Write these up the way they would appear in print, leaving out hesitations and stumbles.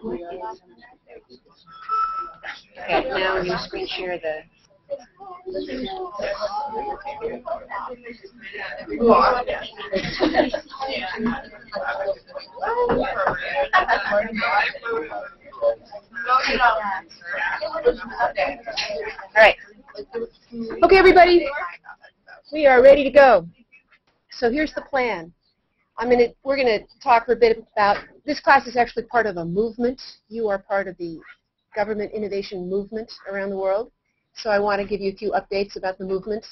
Okay, now I'm going to screen share the. All right. Okay, everybody, we are ready to go. So here's the plan. We're going to talk for a bit about, this class is actually part of a movement. You are part of the government innovation movement around the world. So I want to give you a few updates about the movement,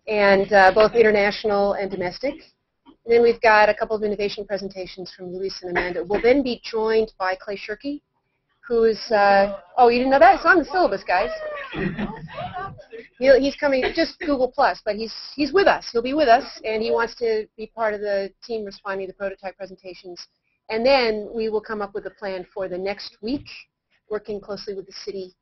and both international and domestic. And then we've got a couple of innovation presentations from Luis and Amanda. We'll then be joined by Clay Shirky, who is, oh, you didn't know that? It's on the syllabus, guys. He's coming, just Google+, but he's with us. He'll be with us, and he wants to be part of the team responding to the prototype presentations. And then we will come up with a plan for the next week, working closely with the city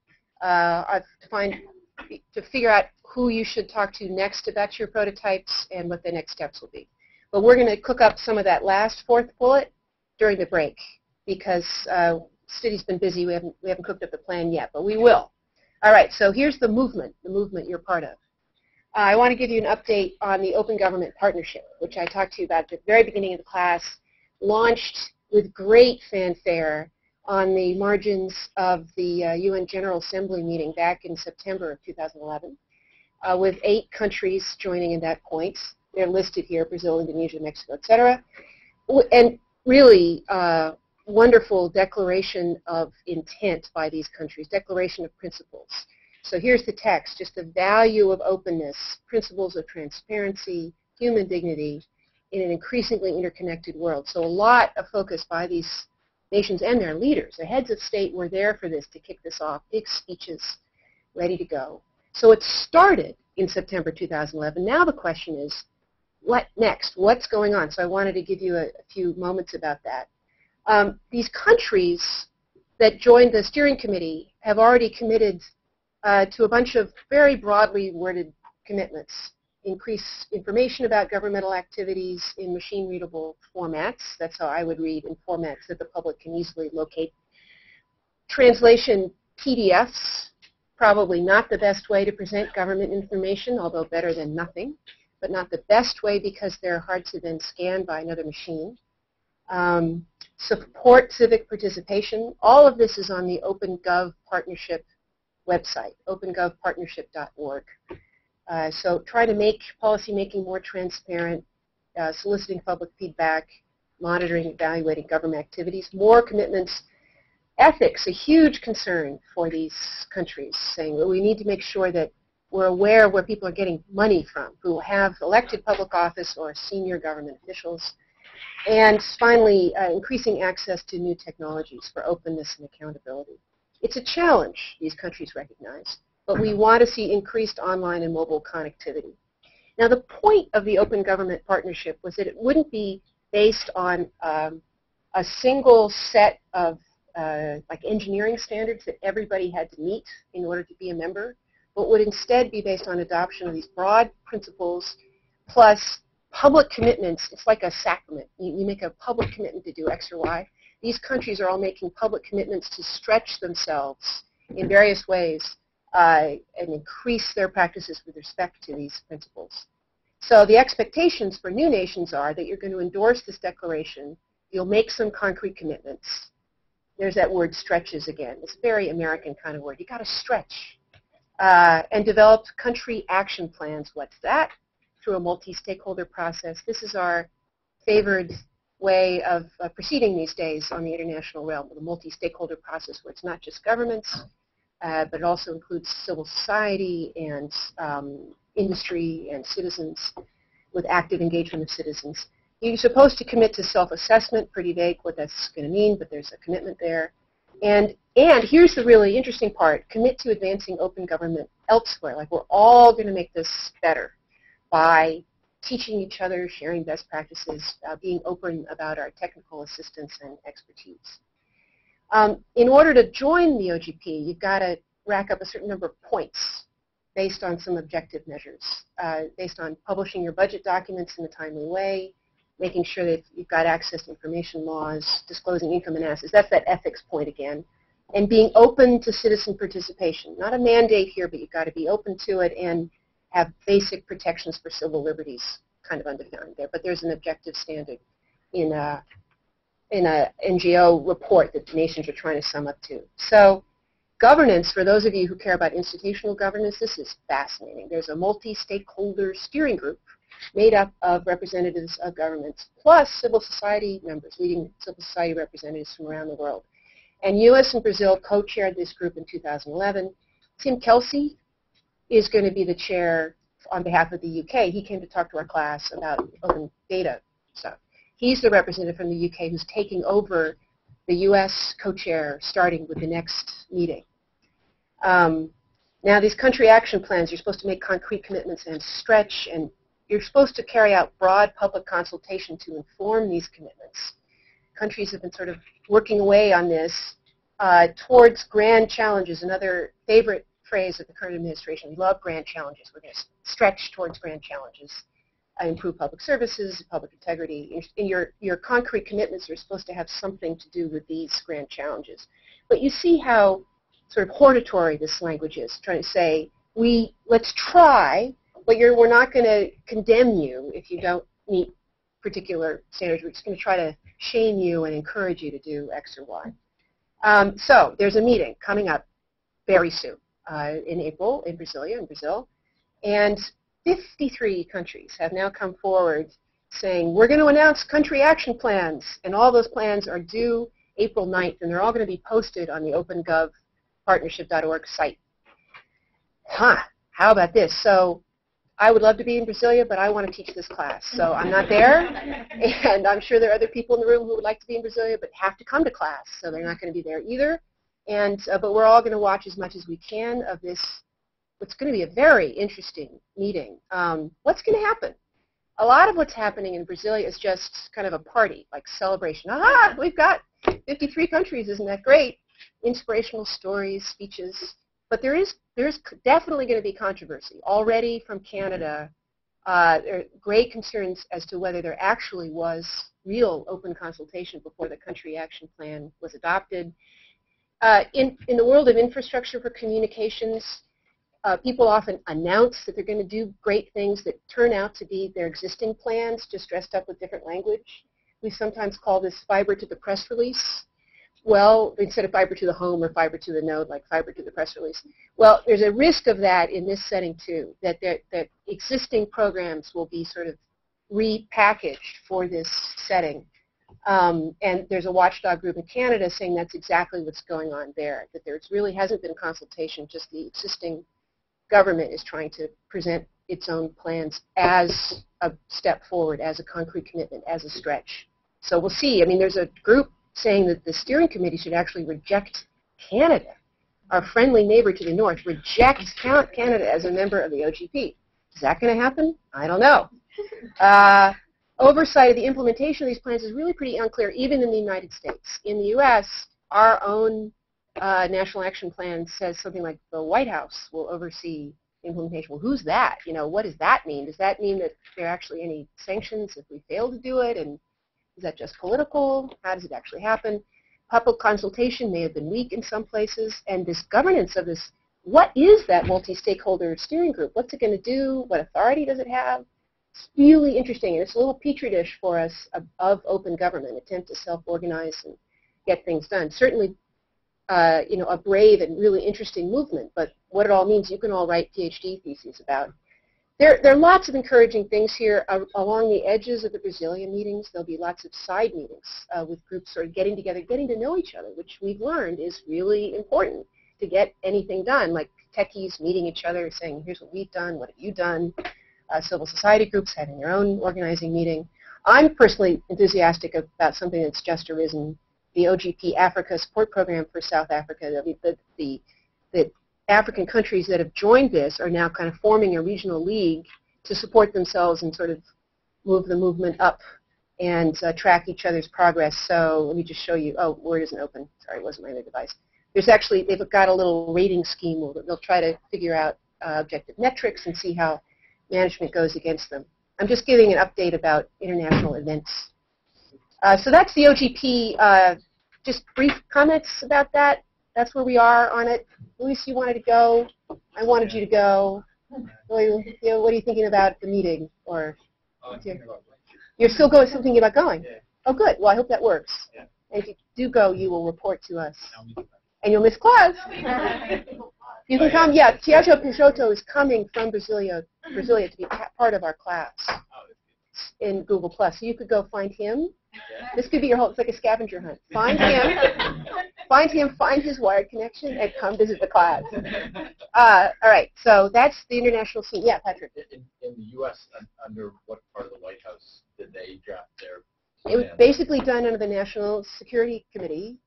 to figure out who you should talk to next about your prototypes and what the next steps will be. But we're going to cook up some of that last fourth bullet during the break, because city's been busy. We haven't cooked up the plan yet, but we will. All right, so here's the movement you're part of. I want to give you an update on the Open Government Partnership, which I talked to you about at the very beginning of the class, launched with great fanfare on the margins of the UN General Assembly meeting back in September of 2011, with 8 countries joining in that point. They're listed here: Brazil, Indonesia, Mexico, etc. And really wonderful declaration of intent by these countries, declaration of principles. So here's the text: just the value of openness, principles of transparency, human dignity in an increasingly interconnected world. So a lot of focus by these nations and their leaders. The heads of state were there for this, to kick this off. Big speeches ready to go. So it started in September 2011. Now the question is, what next? What's going on? So I wanted to give you a few moments about that. These countries that joined the steering committee have already committed to a bunch of very broadly worded commitments. Increase information about governmental activities in machine-readable formats. That's how I would read, in formats that the public can easily locate. Translation PDFs, probably not the best way to present government information, although better than nothing, but not the best way because they're hard to then scan by another machine. Support civic participation. All of this is on the OpenGov Partnership website, opengovpartnership.org. So try to make policymaking more transparent, soliciting public feedback, monitoring, evaluating government activities, more commitments. Ethics, a huge concern for these countries, saying, well, we need to make sure that we're aware of where people are getting money from, who have elected public office or senior government officials. And finally, increasing access to new technologies for openness and accountability. It's a challenge, these countries recognize, but we want to see increased online and mobile connectivity. Now, the point of the Open Government Partnership was that it wouldn't be based on a single set of like engineering standards that everybody had to meet in order to be a member, but would instead be based on adoption of these broad principles plus public commitments. It's like a sacrament. You make a public commitment to do X or Y. These countries are all making public commitments to stretch themselves in various ways and increase their practices with respect to these principles. So the expectations for new nations are that you're going to endorse this declaration, you'll make some concrete commitments. There's that word stretches again. It's a very American kind of word. You've got to stretch. And develop country action plans. What's that? Through a multi-stakeholder process. This is our favored way of proceeding these days on the international realm, with a multi-stakeholder process where it's not just governments, but it also includes civil society and industry and citizens, with active engagement of citizens. You're supposed to commit to self-assessment, pretty vague what that's going to mean, but there's a commitment there. And here's the really interesting part, commit to advancing open government elsewhere. Like, we're all going to make this better by teaching each other, sharing best practices, being open about our technical assistance and expertise. In order to join the OGP, you've got to rack up a certain number of points based on some objective measures, based on publishing your budget documents in a timely way, making sure that you've got access to information laws, disclosing income and assets. That's that ethics point again. And being open to citizen participation. Not a mandate here, but you've got to be open to it and have basic protections for civil liberties kind of undefined there. But there's an objective standard in a NGO report that the nations are trying to sum up to. So governance, for those of you who care about institutional governance, this is fascinating. There's a multi-stakeholder steering group made up of representatives of governments plus civil society members, leading civil society representatives from around the world. And U.S. and Brazil co-chaired this group in 2011. Tim Kelsey is going to be the chair on behalf of the U.K. He came to talk to our class about open data stuff. He's the representative from the U.K. who's taking over the U.S. co-chair starting with the next meeting. Now, these country action plans, you're supposed to make concrete commitments and stretch, and you're supposed to carry out broad public consultation to inform these commitments. Countries have been sort of working away on this towards grand challenges. Another favorite phrase of the current administration, we love grand challenges. We're going to stretch towards grand challenges, improve public services, public integrity. In your concrete commitments are supposed to have something to do with these grand challenges. But you see how sort of hortatory this language is, trying to say, let's try, but we're not going to condemn you if you don't meet particular standards. We're just going to try to shame you and encourage you to do X or Y. So there's a meeting coming up very soon in April in Brazil, and 53 countries have now come forward saying, we're going to announce country action plans, and all those plans are due April 9th, and they're all going to be posted on the opengovpartnership.org site. How about this? So I would love to be in Brasilia, but I want to teach this class. So I'm not there, and I'm sure there are other people in the room who would like to be in Brasilia but have to come to class, so they're not going to be there either. And but we're all going to watch as much as we can of this, what's going to be a very interesting meeting. What's going to happen? A lot of what's happening in Brasilia is just kind of a party, like celebration. Ah, we've got 53 countries, isn't that great? Inspirational stories, speeches. But there's definitely going to be controversy. Already from Canada, there are great concerns as to whether there actually was real open consultation before the country action plan was adopted. In the world of infrastructure for communications, people often announce that they're going to do great things that turn out to be their existing plans, just dressed up with different language. We sometimes call this fiber to the press release. Well, instead of fiber to the home or fiber to the node, like fiber to the press release. Well, there's a risk of that in this setting too, that existing programs will be sort of repackaged for this setting. And there's a watchdog group in Canada saying that's exactly what's going on there, that there really hasn't been consultation, just the existing government is trying to present its own plans as a step forward, as a concrete commitment, as a stretch. So we'll see. I mean, there's a group saying that the steering committee should actually reject Canada, our friendly neighbor to the north, reject Canada as a member of the OGP. Is that going to happen? I don't know. Oversight of the implementation of these plans is really pretty unclear, even in the United States. In the U.S., our own National Action Plan says something like the White House will oversee implementation. Well, who's that? You know, what does that mean? Does that mean that there are actually any sanctions if we fail to do it? And is that just political? How does it actually happen? Public consultation may have been weak in some places. And this governance of this, what is that multi-stakeholder steering group? What's it going to do? What authority does it have? It's really interesting. And it's a little petri dish for us of open government, attempt to self-organize and get things done. Certainly, you know, a brave and really interesting movement. But what it all means, you can all write PhD theses about. There are lots of encouraging things here along the edges of the Brazilian meetings. There'll be lots of side meetings with groups sort of getting together, getting to know each other, which we've learned is really important to get anything done, like techies meeting each other, saying, here's what we've done, what have you done, civil society groups having their own organizing meeting. I'm personally enthusiastic about something that's just arisen, the OGP Africa Support Program for South Africa. The African countries that have joined this are now kind of forming a regional league to support themselves and sort of move the movement up and track each other's progress. So let me just show you. Oh, Word isn't open. Sorry, it wasn't my other device. There's actually, they've got a little rating scheme where they'll try to figure out objective metrics and see how management goes against them. I'm just giving an update about international events. So that's the OGP. Just brief comments about that. That's where we are on it. Luis, you wanted to go. I wanted you to go. What are you thinking about the meeting? Or you're still thinking about going? Oh, good. Well, I hope that works. And if you do go, you will report to us. And you'll miss class. You can come. Yeah, Tiago Peixoto is coming from Brasilia to be part of our class in Google+. So you could go find him. This could be your whole, it's like a scavenger hunt. Find him, find his wired connection, and come visit the class. All right, so that's the international scene. Yeah, Patrick. In the U.S., under what part of the White House did they draft their plan? It was basically done under the National Security Committee,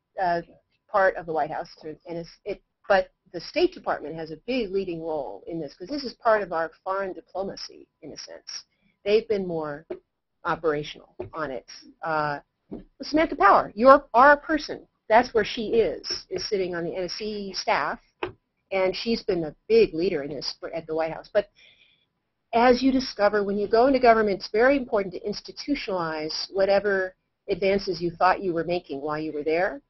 part of the White House, but the State Department has a big leading role in this, because this is part of our foreign diplomacy, in a sense. They've been more operational on it. Samantha Power, our person, that's where she is sitting on the NSC staff, and she's been a big leader in this at the White House. But as you discover, when you go into government, it's very important to institutionalize whatever advances you thought you were making while you were there.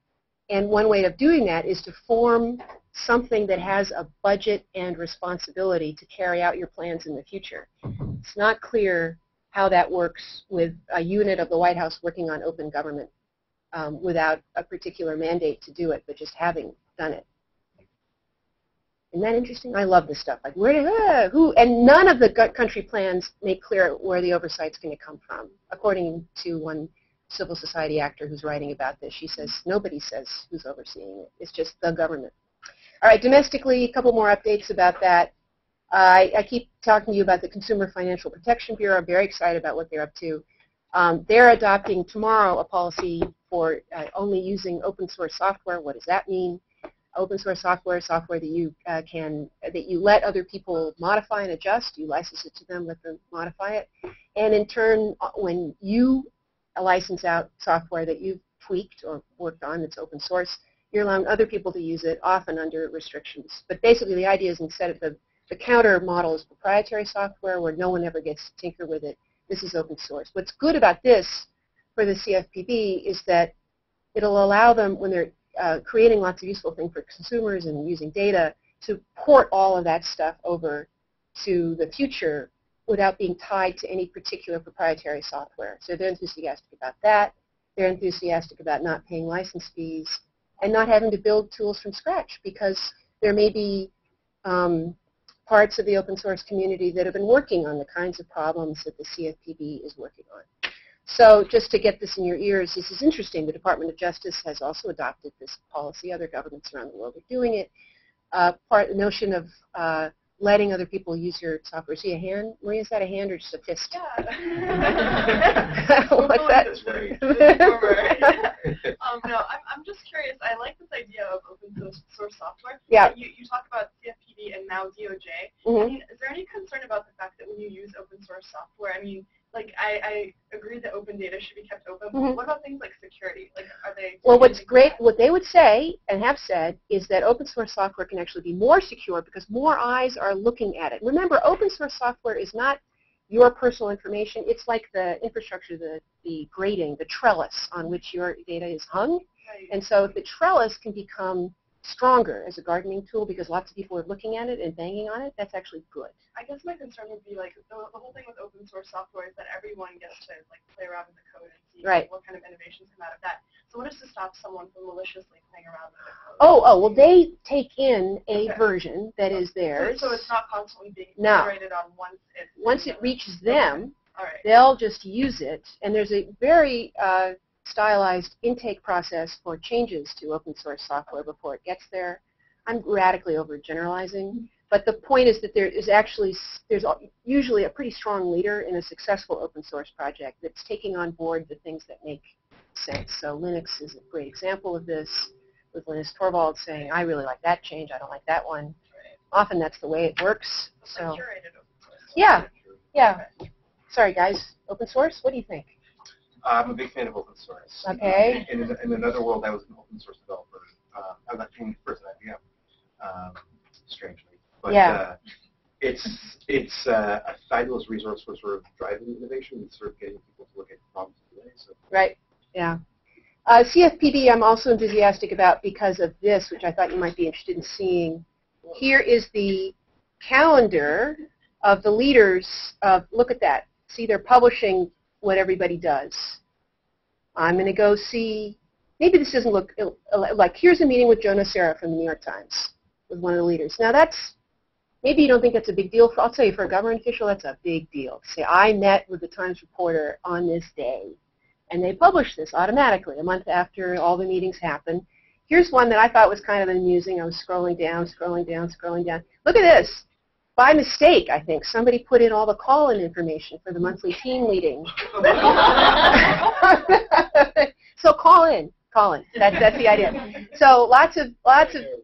And one way of doing that is to form something that has a budget and responsibility to carry out your plans in the future. It's not clear how that works with a unit of the White House working on open government without a particular mandate to do it, but just having done it. Isn't that interesting? I love this stuff. Like, who? And none of the country plans make clear where the oversight's going to come from. According to one civil society actor who's writing about this, she says nobody says who's overseeing it. It's just the government. All right, domestically, a couple more updates about that. I keep talking to you about the Consumer Financial Protection Bureau. I'm very excited about what they're up to. They're adopting tomorrow a policy for only using open source software. What does that mean? Open source software that you let other people modify and adjust. You license it to them, let them modify it. And in turn, when you license out software that you've tweaked or worked on that's open source, you're allowing other people to use it, often under restrictions. But basically, the idea is instead of the counter model is proprietary software where no one ever gets to tinker with it. This is open source. What's good about this for the CFPB is that it'll allow them, when they're creating lots of useful things for consumers and using data, to port all of that stuff over to the future without being tied to any particular proprietary software. So they're enthusiastic about that. They're enthusiastic about not paying license fees and not having to build tools from scratch, because there may be parts of the open source community that have been working on the kinds of problems that the CFPB is working on. So just to get this in your ears, this is interesting. The Department of Justice has also adopted this policy. Other governments around the world are doing it. The notion of letting other people use your software. See a hand? Maria, is that a hand or just a fist? Yeah. What's that? No, I'm just curious. I like this idea of open source software. Yeah. You talk about CFPB and now DOJ. Mm-hmm. I mean, is there any concern about the fact that when you use open source software, I mean, like I agree that open data should be kept open, but what about things like security? Like, are they? Well, what's great, what they would say and have said is that open source software can actually be more secure because more eyes are looking at it. Remember, open source software is not your personal information. It's like the infrastructure, the grating, the trellis on which your data is hung. Right. And so if the trellis can become stronger as a gardening tool because lots of people are looking at it and banging on it, that's actually good. I guess my concern would be like the whole thing with open source software is that everyone gets to like play around with the code and see what kind of innovations come out of that. So what is to stop someone from maliciously playing around with the code? Oh, well, they take in a version that is theirs. So it's not constantly being iterated on once it reaches them, okay. They'll just use it. And there's a very stylized intake process for changes to open source software before it gets there. I'm radically overgeneralizing, but the point is that there's usually a pretty strong leader in a successful open source project that's taking on board the things that make sense. So Linux is a great example of this, with Linus Torvalds saying, I really like that change, I don't like that one. Often that's the way it works. So curated open source. Yeah. Sorry guys, open source, what do you think? I'm a big fan of open source. Okay. In another world, I was an open source developer. I was actually the first at IBM, strangely. But it's a fabulous resource for sort of driving innovation and sort of getting people to look at problems today. So. Right. Yeah. CFPB I'm also enthusiastic about because of this, which I thought you might be interested in seeing. Here is the calendar of the leaders. Look at that. See, they're publishing what everybody does. I'm going to go see, maybe this doesn't look like, here's a meeting with Joe Nocera from the New York Times with one of the leaders. Now that's, maybe you don't think that's a big deal. I'll tell you, for a government official, that's a big deal. Say, I met with the Times reporter on this day. And they publish this automatically a month after all the meetings happen. Here's one that I thought was kind of amusing. I was scrolling down, scrolling down, scrolling down. Look at this. By mistake, I think, somebody put in all the call-in information for the monthly team meeting. So call in. That's the idea. So lots of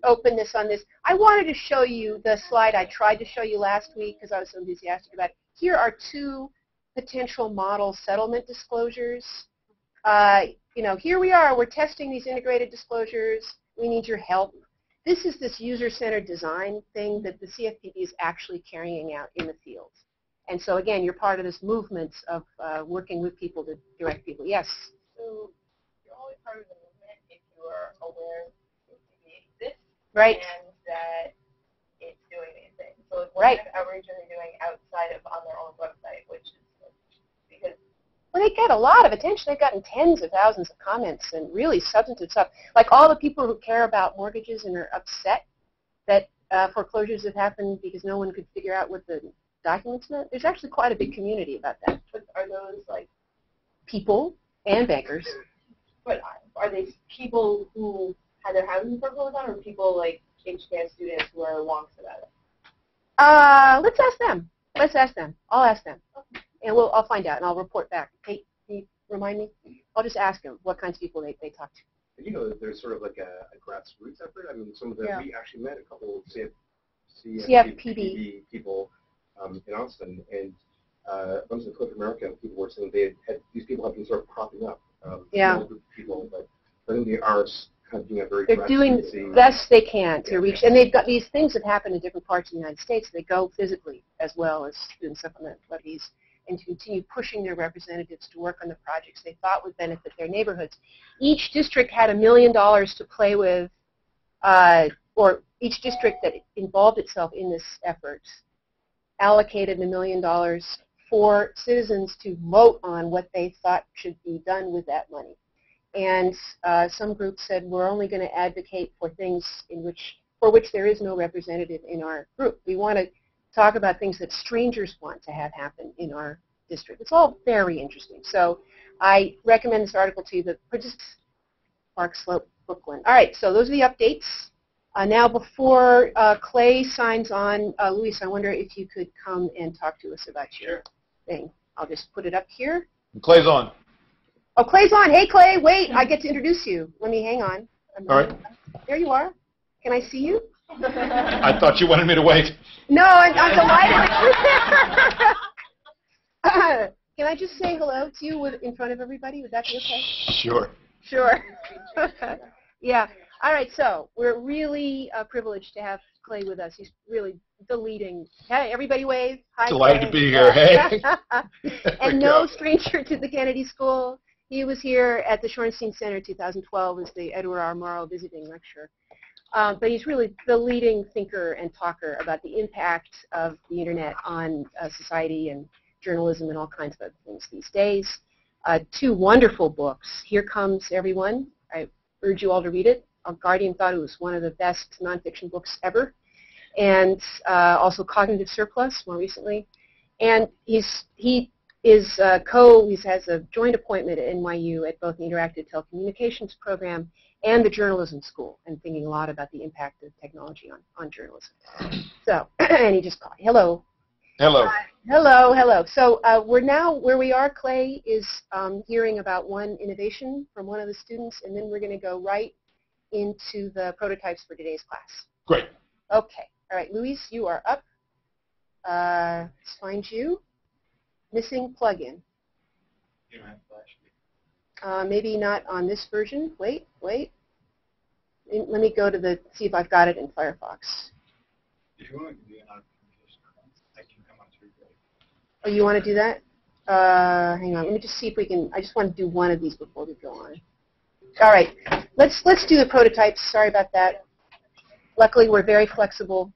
openness on this. I wanted to show you the slide I tried to show you last week because I was so enthusiastic about it. Here are two potential model settlement disclosures. Here we are. We're testing these integrated disclosures. We need your help. This is this user-centered design thing that the CFPB is actually carrying out in the field. And so, again, you're part of this movement of working with people to direct people. Yes? So you're only part of the movement if you are aware that CFPB exists Right. and that it's doing these things. So what kind of outreach are they doing outside of on their own website, which is because well, they get a lot of attention. They've gotten tens of thousands of comments and really substantive stuff. Like all the people who care about mortgages and are upset that foreclosures have happened because no one could figure out what the documents meant. There's actually quite a big community about that. But are those like people and bankers? But are they people who had their houses foreclosed on, or people like HKS students who are wonks about it? Let's ask them. Let's ask them. I'll ask them. And I'll find out, and I'll report back. Kate, can you remind me? I'll just ask them what kinds of people they talk to. And there's sort of like a grassroots effort. I mean, some of them, we actually met a couple of CFPB people in Austin, and a bunch of Cliff America people were saying these people have been sort of propping up. Small group of people, but I think they are kind of doing a very They're doing the best they can to reach, and they've got these things that happen in different parts of the United States. They go physically as well as doing stuff on the levees, and to continue pushing their representatives to work on the projects they thought would benefit their neighborhoods. Each district had $1 million to play with, or each district that involved itself in this effort allocated $1 million for citizens to vote on what they thought should be done with that money. And some groups said, we're only going to advocate for things for which there is no representative in our group. We want to talk about things that strangers want to have happen in our district. It's all very interesting. So I recommend this article to you, the Park Slope Brooklyn. All right, so those are the updates. Now before Clay signs on, Luis, I wonder if you could come and talk to us about your thing. I'll just put it up here. Clay's on. Oh, Clay's on. Hey, Clay, wait, I get to introduce you. Let me hang on. All right. There you are. Can I see you? I thought you wanted me to wait. No, I'm delighted. Can I just say hello to you in front of everybody? Would that be okay? Sure. Sure. Yeah. All right, so we're really privileged to have Clay with us. He's really the leading. Hey, everybody wave. Hi, Delighted Clay. to be here. Hey. And no stranger to the Kennedy School. He was here at the Shorenstein Center 2012 as the Edward R. Morrow visiting lecturer. But he's really the leading thinker and talker about the impact of the Internet on society and journalism and all kinds of other things these days. 2 wonderful books. Here Comes Everyone. I urge you all to read it. Guardian thought it was one of the best nonfiction books ever. And also Cognitive Surplus, more recently. And he has a joint appointment at NYU at both the Interactive Telecommunications Program and the Journalism School, and thinking a lot about the impact of technology on journalism. So, and he just called. Hello. Hello. Hello. So we're now, where we are, Clay, is hearing about one innovation from one of the students, and then we're going to go right into the prototypes for today's class. Great. Okay. All right, Luis, you are up. Let's find you. Missing plugin. You don't have Flash. Maybe not on this version. Wait. Let me go to see if I've got it in Firefox. If you want to do an application, I can come on to your. Oh, you want to do that? hang on, let me just see if we can, I just want to do one of these before we go on. All right, let's do the prototypes. Sorry about that. Luckily, we're very flexible.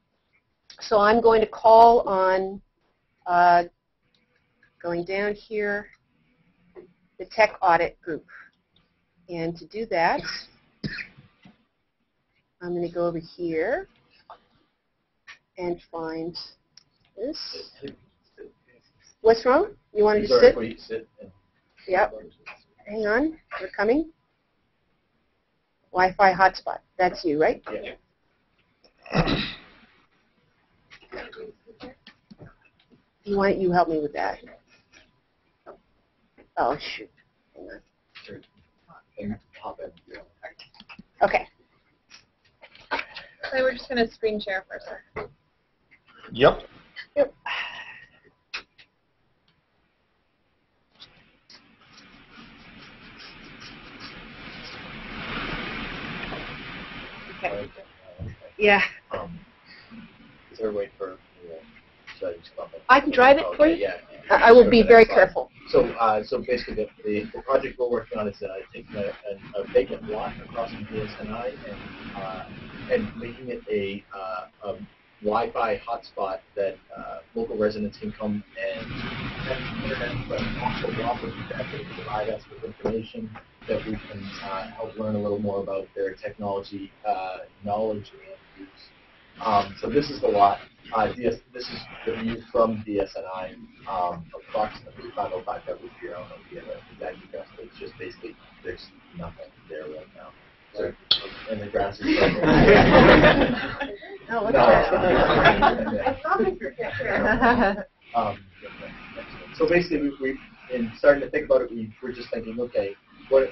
So I'm going to call on, going down here, the tech audit group. And to do that, I'm going to go over here and find this. What's wrong? You wanted to sit? Yep. Hang on. We're coming. Wi-Fi hotspot. That's you, right? Yeah. You help me with that. Oh, shoot. Hang on. Okay. So we're just going to screen share for a second. Yep. Yep. Okay. Yeah. Is there a way for should I just stop it? I can drive it for you. Yeah. I will be very careful. So basically, the project we're working on is taking a vacant lot across from DSNI and making it a Wi-Fi hotspot that local residents can come and have internet, but also offer that to provide us with information that we can help learn a little more about their technology knowledge and use. So this is the lot. This is the view from DSNI, approximately 505 Beverly Street. I don't know if you have an exact address, but it's just basically there's nothing there right now. So, and the grass is Oh, look at that. So basically, we in starting to think about it, we were just thinking, okay, what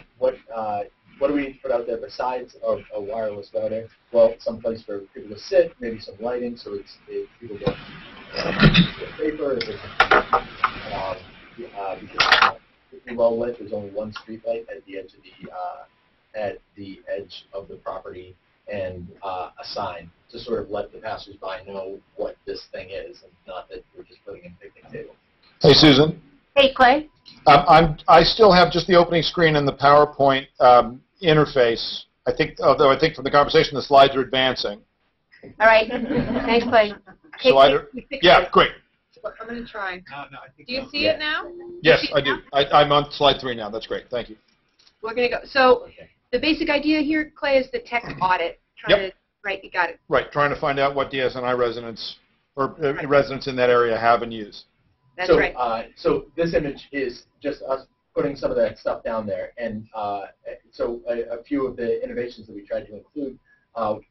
do we need to put out there besides a wireless router? Well, some place for people to sit, maybe some lighting, so if people don't paper, because it's pretty well lit. There's only one street light at the edge of the property, and a sign to sort of let the passersby know what this thing is, and not that we're just putting in picnic tables. Hey, Susan. Hey, Clay. I still have just the opening screen and the PowerPoint interface. I think, although I think from the conversation the slides are advancing. All right. Thanks, Clay. So either, yeah, great. I'm going to try. I think Do you see it now? Yes, I do. I'm on slide 3 now. That's great. Thank you. We're going to go. So the basic idea here, Clay, is the tech audit. Right, you got it. Right, trying to find out what DSNI residents or residents in that area have and use. That's right. So this image is just us putting some of that stuff down there, and so a few of the innovations that we tried to include.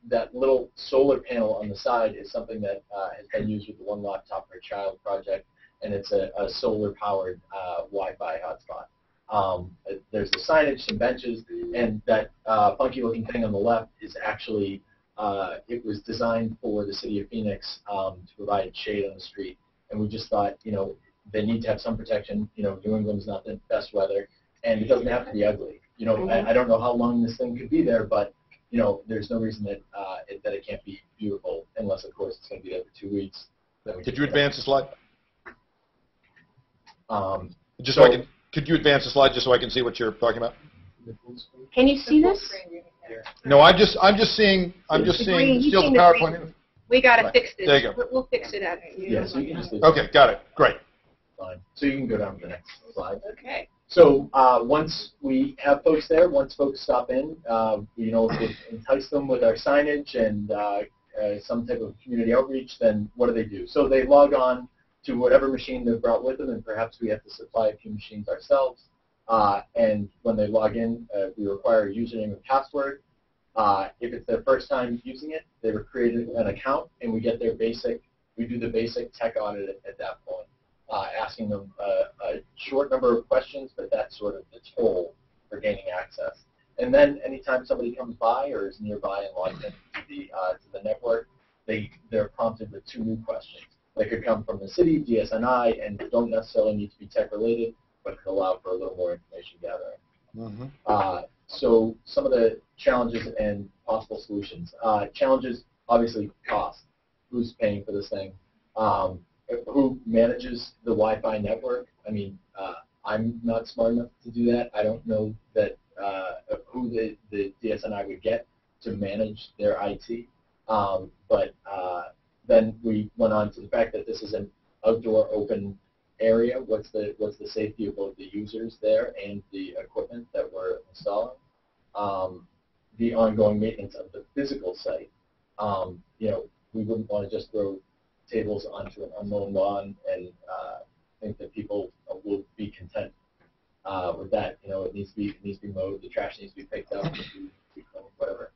That little solar panel on the side is something that has been used with the One Laptop Per Child project, and it's a solar-powered Wi-Fi hotspot. There's the signage, some benches, and that funky-looking thing on the left is actually, it was designed for the city of Phoenix to provide shade on the street. And we just thought, they need to have some protection. New England's not the best weather, and it doesn't have to be ugly. I don't know how long this thing could be there, but there's no reason that that it can't be beautiful, unless, of course, it's going to be there for 2 weeks. Could you advance the slide? Could you advance the slide just so I can see what you're talking about? Can you see this? No, I'm just seeing still the PowerPoint. We got to fix this. There you go. We'll fix it out. Yeah, so you can just Okay, got it. Great. Fine. So you can go down to the next slide. Okay. So once we have folks there, once folks stop in, if we entice them with our signage and some type of community outreach, then what do? So they log on to whatever machine they've brought with them, and perhaps we have to supply a few machines ourselves. And when they log in, we require a username and password. If it's their first time using it, they were created an account, and we do the basic tech audit at that point, asking them a short number of questions, but that's sort of the toll for gaining access. And then anytime somebody comes by or is nearby and logs into the network, they're prompted with 2 new questions. They could come from the city, DSNI, and don't necessarily need to be tech-related, but could allow for a little more information gathering. Mm-hmm. So some of the challenges and possible solutions. Challenges, obviously, cost. Who's paying for this thing? Who manages the Wi-Fi network? I mean, I'm not smart enough to do that. I don't know that who the DSNI would get to manage their IT. But then we went on to the fact that this is an outdoor open area. What's the safety of both the users there and the equipment that we're installing? The ongoing maintenance of the physical site. You know, we wouldn't want to just throw tables onto an unknown lawn and think that people will be content with that. You know, it needs to be mowed, the trash needs to be picked up, whatever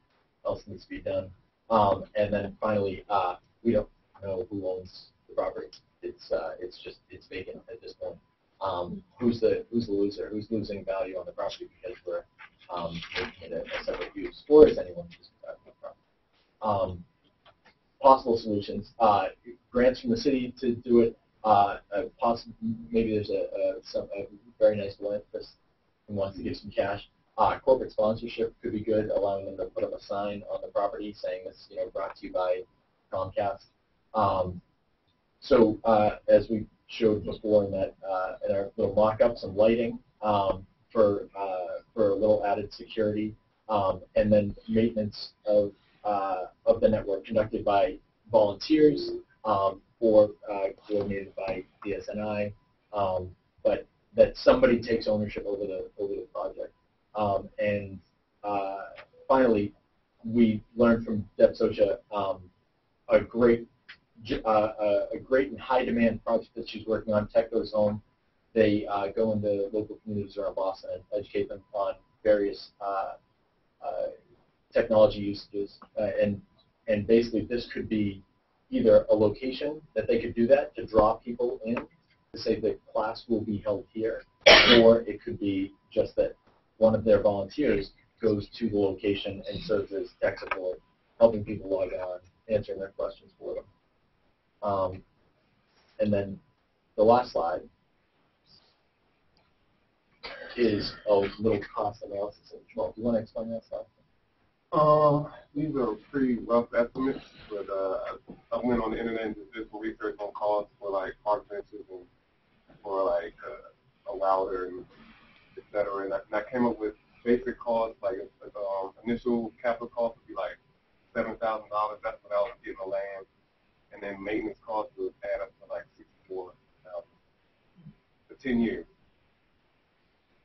else needs to be done. And then finally, we don't know who owns the property. It's vacant at this point. Who's the loser? Who's losing value on the property because we're making it a separate use, or is anyone using the property? Possible solutions: grants from the city to do it. Maybe there's a very nice philanthropist who wants to give some cash. Corporate sponsorship could be good, allowing them to put up a sign on the property saying this, brought to you by Comcast. So as we showed before in that in our little mock-up, some lighting for a little added security, and then maintenance of the network conducted by volunteers or coordinated by DSNI, but that somebody takes ownership over the project. And finally, we learned from Deb Socha a great and high demand project that she's working on. Tech Goes Home. They go into local communities around Boston and educate them on various technology usages. And basically, this could be either a location that they could do that to draw people in, to say the class will be held here, or it could be just that one of their volunteers goes to the location and serves as tech support, helping people log on, answering their questions for them. And then the last slide is a little cost analysis. Well, do you want to explain that slide? These are pretty rough estimates, but I went on the internet and did some research on costs for like park benches and for like a louder and et cetera. And I came up with basic costs, like initial capital cost would be like $7,000. That's without getting the land, and then maintenance costs would add up to like $64,000 for 10 years.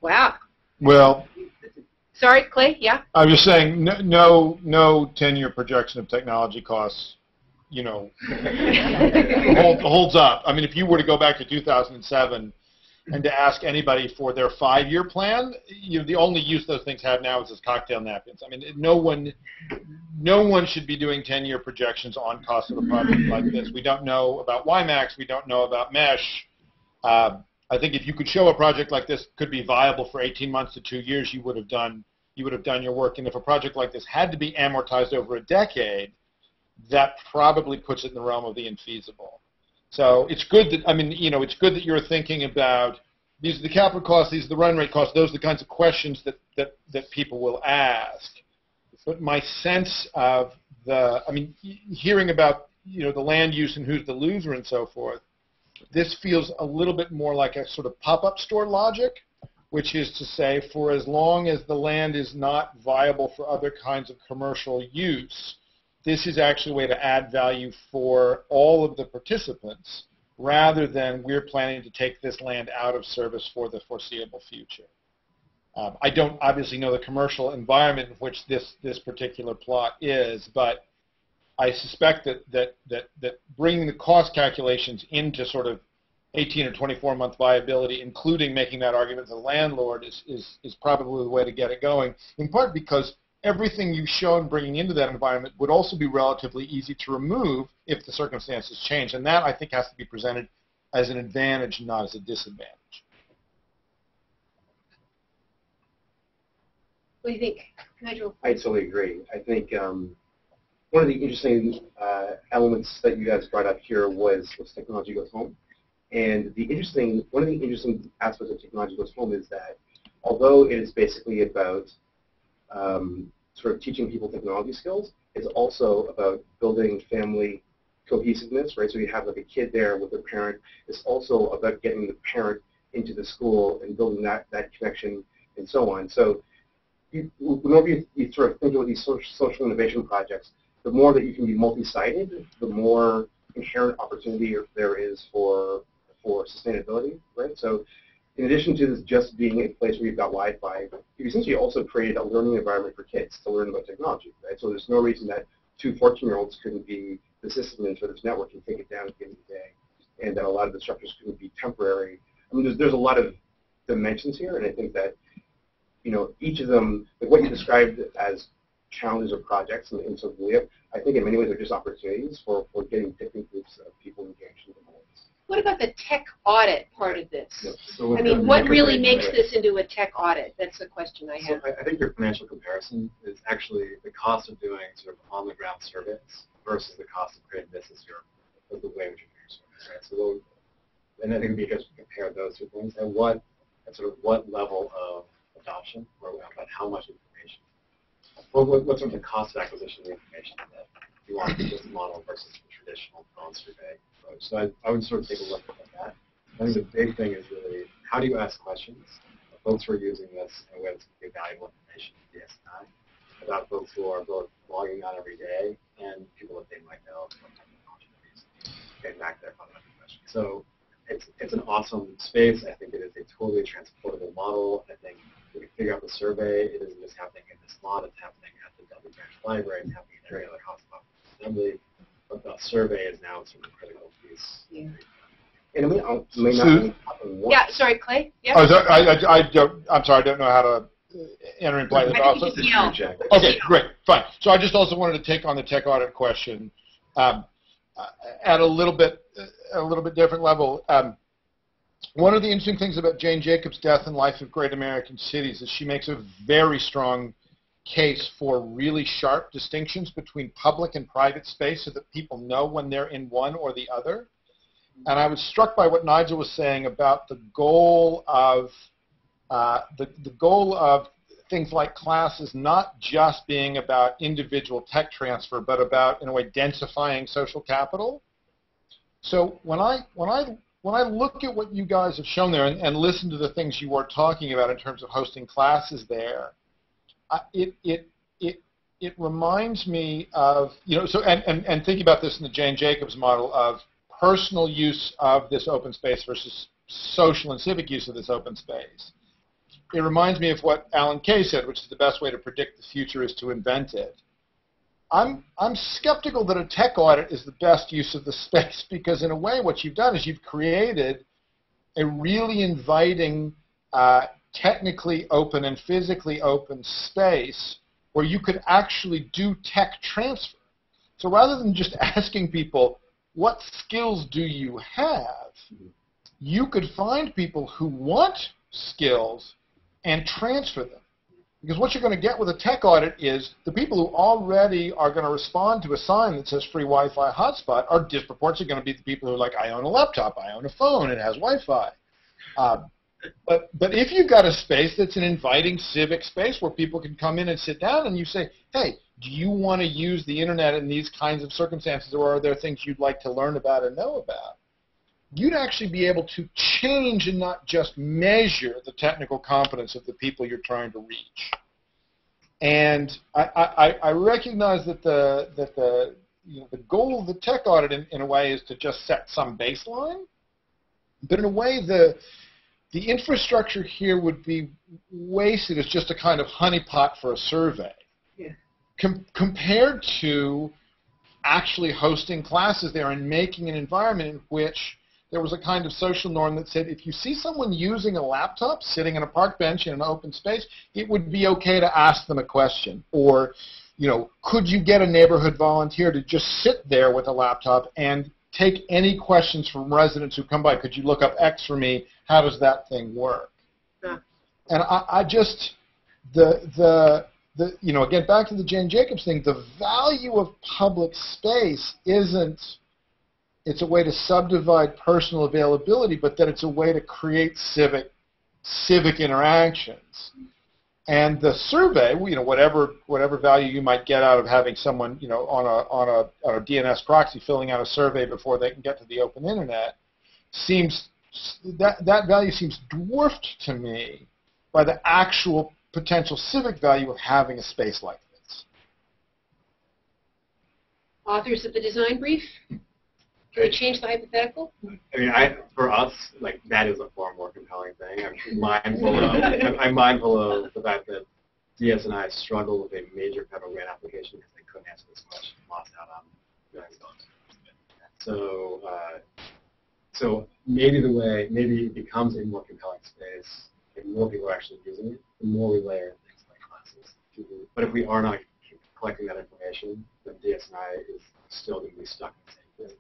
Wow. Well, sorry, Clay. Yeah. I was just saying, no 10-year projection of technology costs, holds up. I mean, if you were to go back to 2007 and to ask anybody for their 5-year plan, the only use those things have now is as cocktail napkins. I mean, no one should be doing 10-year projections on costs of a project like this. We don't know about WiMAX. We don't know about mesh. I think if you could show a project like this could be viable for 18 months to 2 years, you would have done your work. And if a project like this had to be amortized over a decade, that probably puts it in the realm of the infeasible. So it's good that, it's good that you're thinking about these are the capital costs, these are the run rate costs, those are the kinds of questions that people will ask. But my sense of hearing about, the land use and who's the loser and so forth, this feels a little bit more like a sort of pop-up store logic, which is to say, for as long as the land is not viable for other kinds of commercial use, this is actually a way to add value for all of the participants, rather than we're planning to take this land out of service for the foreseeable future. I don't obviously know the commercial environment in which this particular plot is, but I suspect that bringing the cost calculations into sort of 18 or 24-month viability, including making that argument to the landlord, is probably the way to get it going, in part because everything you've shown bringing into that environment would also be relatively easy to remove if the circumstances change. And that, I think, has to be presented as an advantage, not as a disadvantage. What do you think, Nigel? I totally agree. I think one of the interesting elements that you guys brought up here was Technology Goes Home. And one of the interesting aspects of Technology Goes Home is that although it is basically about sort of teaching people technology skills, it's also about building family cohesiveness, right? So you have like a kid there with their parent. It's also about getting the parent into the school and building that connection and so on. So whenever you sort of think about these social innovation projects, the more that you can be multi-sided, the more inherent opportunity there is for sustainability, right? So in addition to this just being a place where you've got Wi-Fi, you essentially also created a learning environment for kids to learn about technology, right? So there's no reason that two 14-year-olds couldn't be the sysadmins for this network and take it down at the end of the day, and that a lot of the structures couldn't be temporary. I mean, there's a lot of dimensions here, and I think that, you know, each of them, like what you described as challenges or projects in Sophia, I think in many ways are just opportunities for getting different groups of people engaged in the goals. What about the tech audit part of this? Yeah. So I mean, what really makes this into a tech audit? That's the question I have. So I think your financial comparison is actually the cost of doing sort of on-the-ground surveys versus the cost of creating business here, of the way in which you do your surveys, right? So, and I think because we compare those two things, and what level of adoption, or about how much information, what's sort of the cost of acquisition of the information that you want to do this model versus the traditional phone survey approach. So I would sort of take a look at that. I think the big thing is really, how do you ask questions of folks who are using this in a way that's going to be valuable information to DSI, about folks who are both logging on every day and people that they might know what technology they're using, getting back to their fundamental questions. So it's an awesome space. I think it is a totally transportable model. I think if we figure out the survey, it isn't just happening in this lot, it's happening at the W Branch Library, it's happening in every other house of assembly. But the survey is now sort of a critical piece. Yeah. And it may not happen once. Yeah, sorry, Clay? Yeah. Oh, I'm sorry, I don't know how to enter and play this. I think you just yell. Okay, great, fine. So I just also wanted to take on the tech audit question at a little bit different level. One of the interesting things about Jane Jacobs' Death and Life of Great American Cities is she makes a very strong case for really sharp distinctions between public and private space so that people know when they're in one or the other. And I was struck by what Nigel was saying about the goal of the goal of things like classes not just being about individual tech transfer, but about, in a way, densifying social capital. So when I look at what you guys have shown there and listen to the things you are talking about in terms of hosting classes there, it reminds me of, you know, so and thinking about this in the Jane Jacobs model of personal use of this open space versus social and civic use of this open space. It reminds me of what Alan Kay said, which is the best way to predict the future is to invent it. I'm skeptical that a tech audit is the best use of the space because in a way what you've done is you've created a really inviting technically open and physically open space where you could actually do tech transfer. So rather than just asking people, what skills do you have, you could find people who want skills and transfer them. Because what you're going to get with a tech audit is the people who already are going to respond to a sign that says free Wi-Fi hotspot are disproportionately going to be the people who are like, I own a laptop, I own a phone, it has Wi-Fi. But if you've got a space that's an inviting civic space where people can come in and sit down and you say, hey, do you want to use the internet in these kinds of circumstances, or are there things you'd like to learn about and know about? You'd actually be able to change and not just measure the technical competence of the people you're trying to reach. And I recognize that the goal of the tech audit in a way is to just set some baseline, but in a way the infrastructure here would be wasted as just a kind of honeypot for a survey. Yeah. Compared to actually hosting classes there and making an environment in which there was a kind of social norm that said if you see someone using a laptop sitting on a park bench in an open space, it would be okay to ask them a question. Or, you know, could you get a neighborhood volunteer to just sit there with a laptop and take any questions from residents who come by? Could you look up X for me? How does that thing work? Yeah. And I just, you know, again, back to the Jane Jacobs thing, the value of public space isn't it's a way to subdivide personal availability, but that it's a way to create civic interactions. And the survey, you know, whatever value you might get out of having someone, you know, on a DNS proxy filling out a survey before they can get to the open internet, seems that value seems dwarfed to me by the actual potential civic value of having a space like this. Authors of the design brief? Can we change the hypothetical? I mean, for us, like, that is a far more compelling thing. I'm mindful of the fact that DS&I struggle with a major federal grant application because they couldn't answer this question, lost out on millions of dollars. So maybe it becomes a more compelling space, and more people are actually using it, the more we layer things like classes. But if we are not collecting that information, then DS&I is still going to be stuck in the same thing.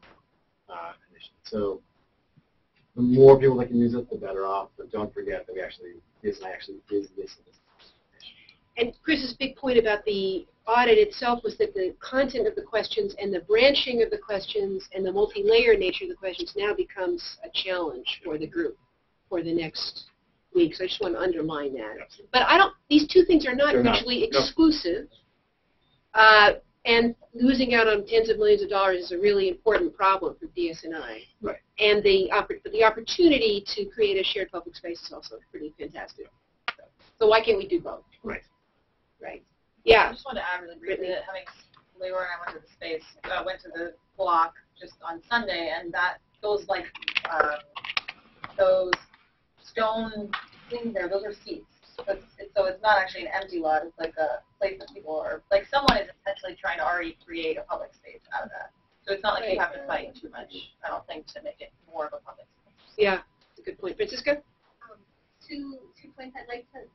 So the more people that can use it, the better off. But don't forget that DS&I actually is missing this information. And Chris's big point about the audit itself was that the content of the questions and the branching of the questions and the multi-layer nature of the questions now becomes a challenge for the group for the next week. So I just want to underline that. Absolutely. But these two things are not mutually exclusive. And losing out on tens of millions of dollars is a really important problem for DS&I. Right. And the opportunity to create a shared public space is also pretty fantastic. So why can't we do both? Right. Right. Yeah. I just wanted to add really briefly that having Leora and I went to the space, went to the block just on Sunday, and those stone things there, those are seats. So it's not actually an empty lot. It's like a place that people are, like someone is essentially trying to already create a public space out of that. So it's not like you have to fight too much, I don't think, to make it more of a public space. Yeah, that's a good point. Francisca? Two points I'd like to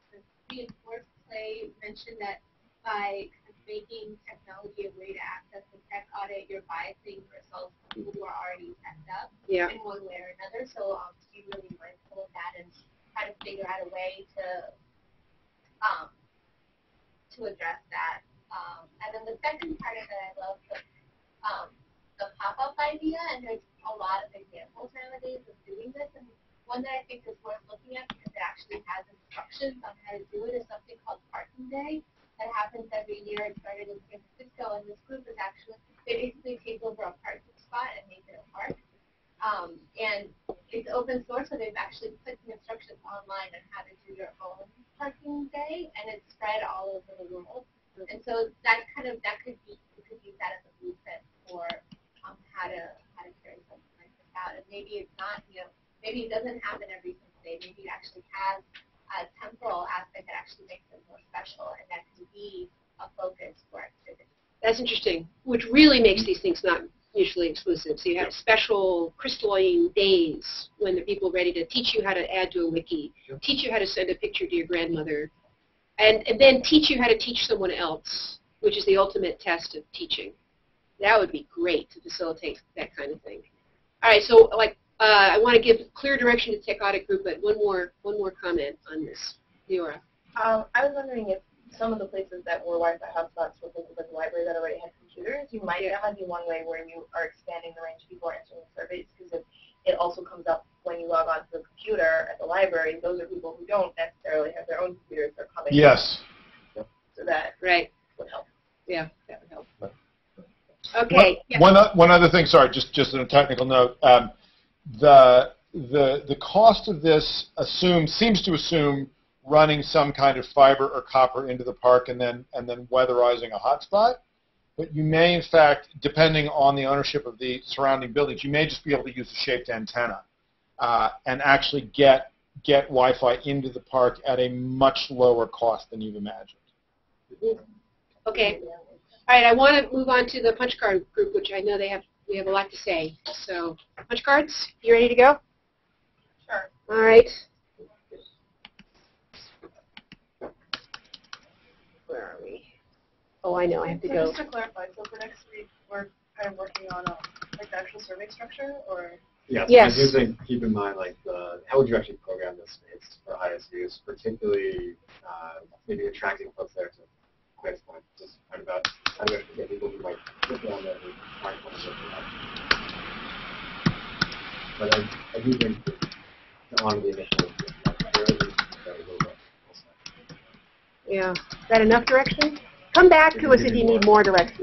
reinforce. Clay mentioned that by making technology a way to access the tech audit, you're biasing yourself to people who are already teched up in one way or another. So be really mindful of that and try to figure out a way to address that. And then the second part of it, I love the pop-up idea, and there's a lot of examples nowadays of doing this. And one that I think is worth looking at because it actually has instructions on how to do it is something called Parking Day that happens every year. It started in San Francisco, and this group is actually, they basically take over a parking spot and make it a park. And it's open source, so they've actually put some instructions online on how to do your own parking day, and it's spread all over the world. And so that could be, you could use that as a blueprint for how to carry something like this out. And maybe it's not, maybe it doesn't happen every single day. Maybe it actually has a temporal aspect that actually makes it more special, and that can be a focus for activity. That's interesting, which really makes these things not mutually exclusive. So you have special crystalline days when the people are ready to teach you how to add to a wiki, teach you how to send a picture to your grandmother, and then teach you how to teach someone else, which is the ultimate test of teaching. That would be great to facilitate that kind of thing. All right, so I want to give clear direction to Tech Audit Group, but one more comment on this. Leora. I was wondering if some of the places that were Wi-Fi hotspots were places like the library that already had computers. That might be one way where you are expanding the range of people answering the surveys, because it also comes up when you log on to the computer at the library. Those are people who don't necessarily have their own computers. They're coming. Yes. So that would help. Yeah, that would help. Okay. One other thing. Sorry, just on a technical note. The cost of this seems to assume running some kind of fiber or copper into the park and then weatherizing a hotspot. But you may, in fact, depending on the ownership of the surrounding buildings, you may just be able to use a shaped antenna and actually get Wi-Fi into the park at a much lower cost than you've imagined. Okay. All right, I want to move on to the punch card group, which I know we have a lot to say. So, punch cards, you ready to go? Sure. All right. Where are we? Oh, I know, I have to go. Just to clarify, so for next week, we're kind of working on like the actual survey structure, or? Yes. I do think, keep in mind, how would you actually program this space for highest use, particularly maybe attracting folks there to Clay's point, just talk about how to actually get people who might look down there and aren't going to look at that. But I do think that on the initial, there is a little bit. Yeah. Is that enough direction? Come back to us if you need more direction.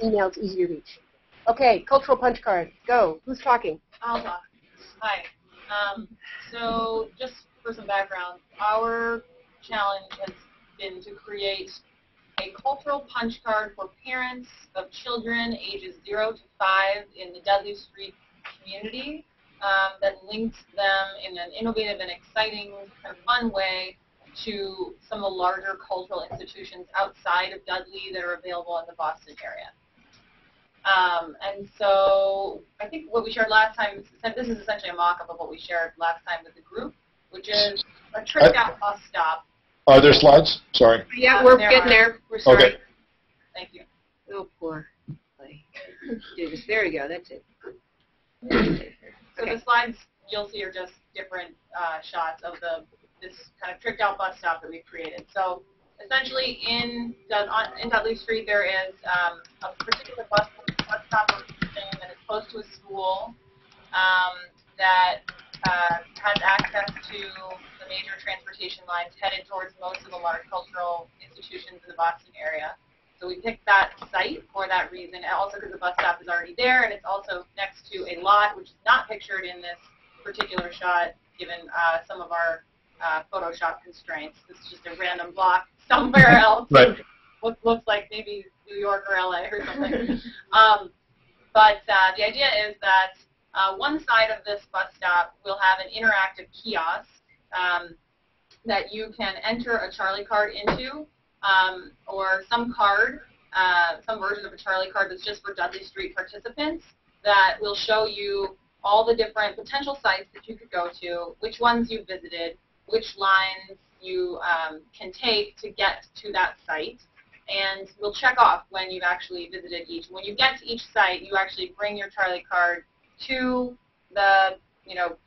Email's easy to reach. Okay, cultural punch card. Go. Who's talking? I'll talk. Hi. So just for some background, our challenge has been to create a cultural punch card for parents of children ages 0 to 5 in the Dudley Street community that links them in an innovative and exciting, kind of fun way to some of the larger cultural institutions outside of Dudley that are available in the Boston area. And so I think what we shared last time, this is essentially a mock-up of what we shared last time with the group, which is a tricked-out bus stop. Are there slides? Sorry. Yeah, we're getting there. We're sorry. Okay. Thank you. Oh, poor. There you go. That's it. So the slides you'll see are just different shots of this kind of tricked-out bus stop that we've created. So essentially, in Dudley Street, there is a particular bus stop location that is close to a school that has access to the major transportation lines headed towards most of the large cultural institutions in the Boston area. So we picked that site for that reason, and also because the bus stop is already there, and it's also next to a lot which is not pictured in this particular shot, given some of our Photoshop constraints. This is just a random block somewhere else. Right. Looks like maybe New York or LA or something. But the idea is that one side of this bus stop will have an interactive kiosk that you can enter a Charlie card into, or some card, some version of a Charlie card that's just for Dudley Street participants that will show you all the different potential sites that you could go to, which ones you visited, which lines you can take to get to that site, and we'll check off when you've actually visited each. When you get to each site, you actually bring your Charlie card to the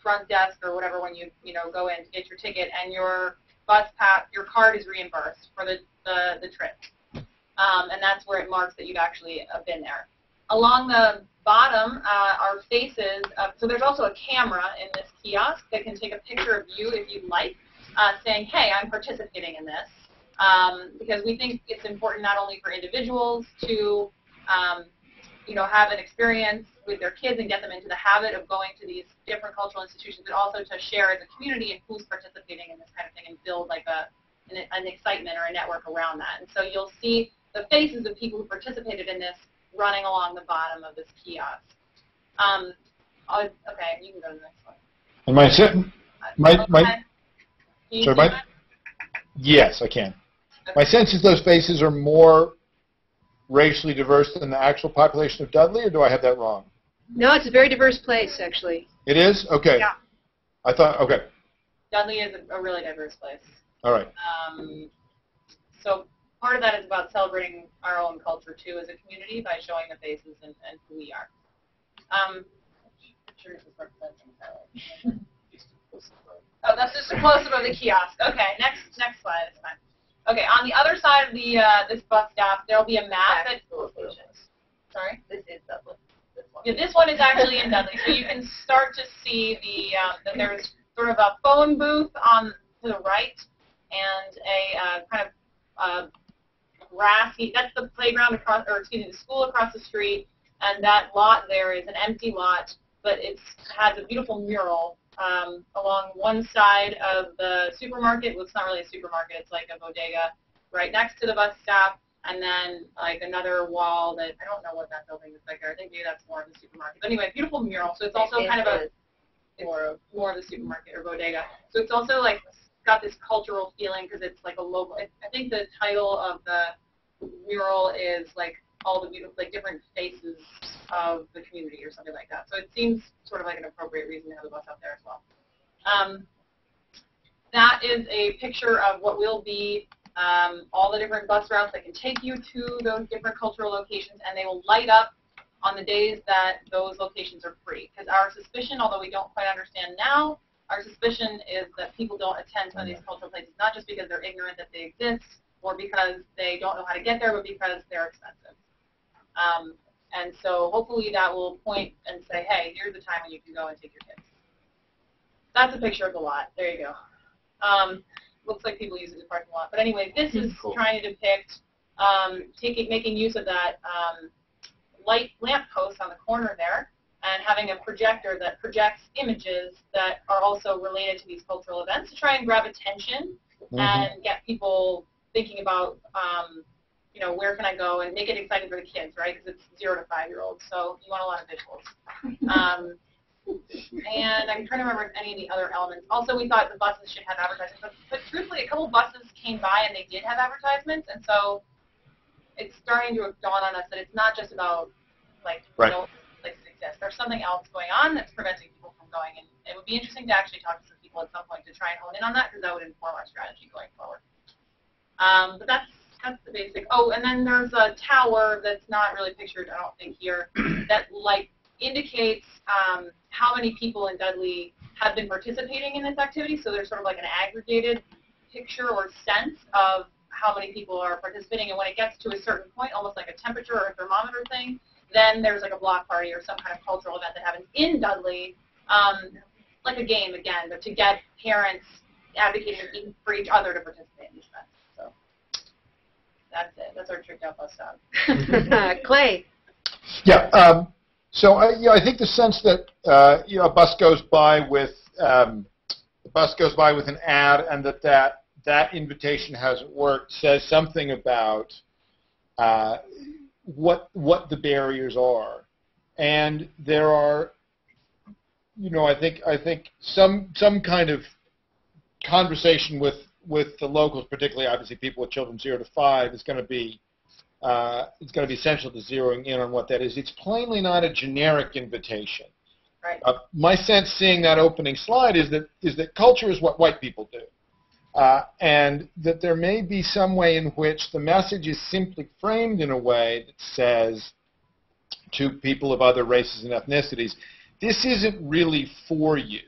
front desk or whatever when you go in to get your ticket, and your bus pass, your card is reimbursed for the trip, and that's where it marks that you've actually been there. Along the bottom are faces. So there's also a camera in this kiosk that can take a picture of you if you'd like, saying, hey, I'm participating in this, because we think it's important not only for individuals to have an experience with their kids and get them into the habit of going to these different cultural institutions, but also to share as a community and who's participating in this kind of thing and build like an excitement or a network around that. And so you'll see the faces of people who participated in this running along the bottom of this kiosk. Okay, you can go to the next one. And yes, I can. Okay. My sense is those faces are more racially diverse than the actual population of Dudley, or do I have that wrong? No, it's a very diverse place, actually. It is? Okay. Yeah. I thought, okay. Dudley is a really diverse place. All right. So part of that is about celebrating our own culture, too, as a community by showing the faces and who we are. Sure, this is representing Oh, that's just a close-up of the kiosk. Okay, next slide is fine. Okay, on the other side of the this bus stop, there will be a map that. Sorry. This is Dudley. Yeah, this one is actually in Dudley, so you can start to see that there's sort of a phone booth to the right, and a kind of grassy. That's the playground across, or excuse me, the school across the street, and that lot there is an empty lot, but it has a beautiful mural along one side of the supermarket. Well, it's not really a supermarket, it's like a bodega right next to the bus stop, and then like another wall that, I don't know what that building is like there. I think maybe that's more of the supermarket. But anyway, beautiful mural. So it's also kind of more of the supermarket or bodega. So it's also like got this cultural feeling because it's like a local. I think the title of the mural is like all the beautiful, like different faces of the community or something like that. So it seems sort of like an appropriate reason to have the bus out there as well. That is a picture of what will be all the different bus routes that can take you to those different cultural locations, and they will light up on the days that those locations are free. Because our suspicion, although we don't quite understand now, our suspicion is that people don't attend some of these cultural places, not just because they're ignorant that they exist, or because they don't know how to get there, but because they're expensive. And so hopefully that will point and say, hey, here's the time when you can go and take your kids. That's a picture of the lot. There you go. Looks like people use it as a parking lot. But anyway, this is trying to depict making use of that light lamp post on the corner there and having having a projector that projects images that are also related to these cultural events to try and grab attention and get people thinking about, you know, where can I go and make it exciting for the kids, right? Because it's 0 to 5-year-olds, so you want a lot of visuals. And I'm trying to remember any of the other elements. Also, we thought the buses should have advertisements, but truthfully, a couple buses came by and they did have advertisements, and so it's starting to dawn on us that it's not just about, like, no places exist. There's something else going on that's preventing people from going, and it would be interesting to actually talk to some people at some point to try and hone in on that, because that would inform our strategy going forward. But that's the basic. Oh, and then there's a tower that's not really pictured, I don't think, here, that, like, indicates how many people in Dudley have been participating in this activity. So there's sort of like an aggregated picture or sense of how many people are participating. And when it gets to a certain point, almost like a temperature or a thermometer thing, then there's like a block party or some kind of cultural event that happens in Dudley, like a game again, but to get parents advocating for each other to participate in these events. So that's it. That's our tricked out bus stop. Clay. Yeah. So I think the sense that a bus goes by with an ad, and that invitation hasn't worked, says something about what the barriers are, and there are, I think some kind of conversation with the locals, particularly obviously people with children 0 to 5, is going to be essential to zeroing in on what that is. It's plainly not a generic invitation. Right. My sense, seeing that opening slide, is that culture is what white people do, and that there may be some way in which the message is simply framed in a way that says to people of other races and ethnicities, this isn't really for you.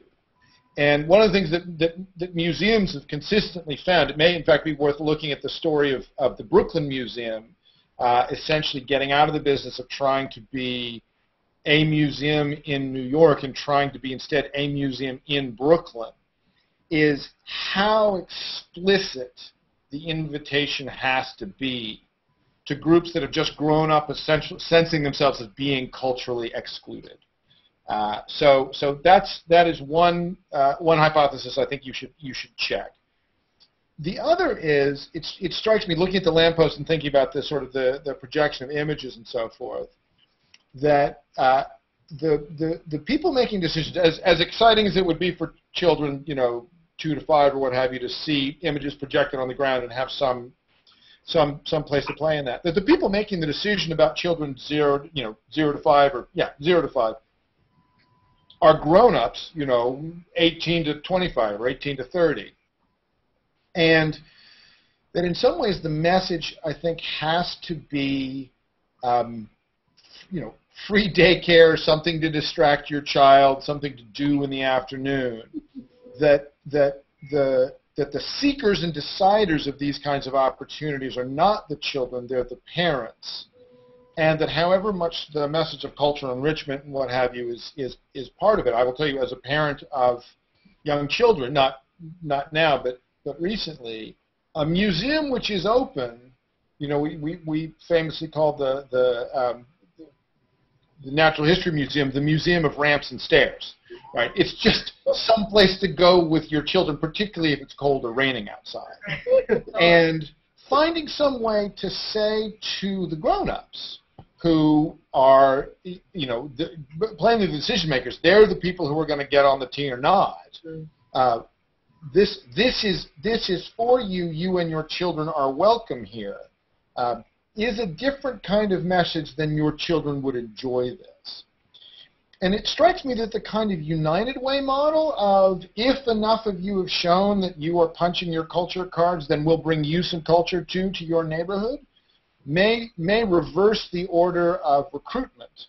And one of the things that museums have consistently found, it may in fact be worth looking at the story of the Brooklyn Museum, essentially getting out of the business of trying to be a museum in New York and trying to be instead a museum in Brooklyn, is how explicit the invitation has to be to groups that have just grown up sensing themselves as being culturally excluded. So that is one hypothesis I think you should check. The other is, it strikes me, looking at the lamppost and thinking about this sort of the projection of images and so forth, that the people making decisions, as exciting as it would be for children, 2 to 5 or what have you, to see images projected on the ground and have some place to play in that, that the people making the decision about children 0 to 5 are grown-ups, 18 to 25 or 18 to 30. And that in some ways the message, I think, has to be, free daycare, something to distract your child, something to do in the afternoon. That the seekers and deciders of these kinds of opportunities are not the children, they're the parents. And that however much the message of cultural enrichment and what have you is part of it. I will tell you, as a parent of young children, not now, but recently, a museum which is open, we famously called the Natural History Museum the Museum of Ramps and Stairs, right? It's just some place to go with your children, particularly if it's cold or raining outside. And finding some way to say to the grown-ups, who are, plainly the decision makers, they're the people who are going to get on the team or not. This is for you. You and your children are welcome here. Is a different kind of message than your children would enjoy this. And it strikes me that the kind of United Way model of, if enough of you have shown that you are punching your culture cards, then we'll bring you some culture too to your neighborhood, may reverse the order of recruitment.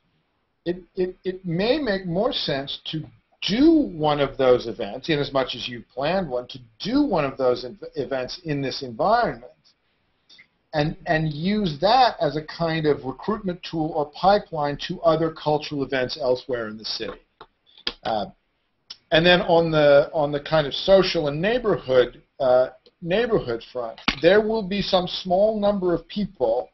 It may make more sense to do one of those events, in as much as you've planned one, to do one of those events in this environment, and use that as a kind of recruitment tool or pipeline to other cultural events elsewhere in the city. And then on the kind of social and neighborhood front, there will be some small number of people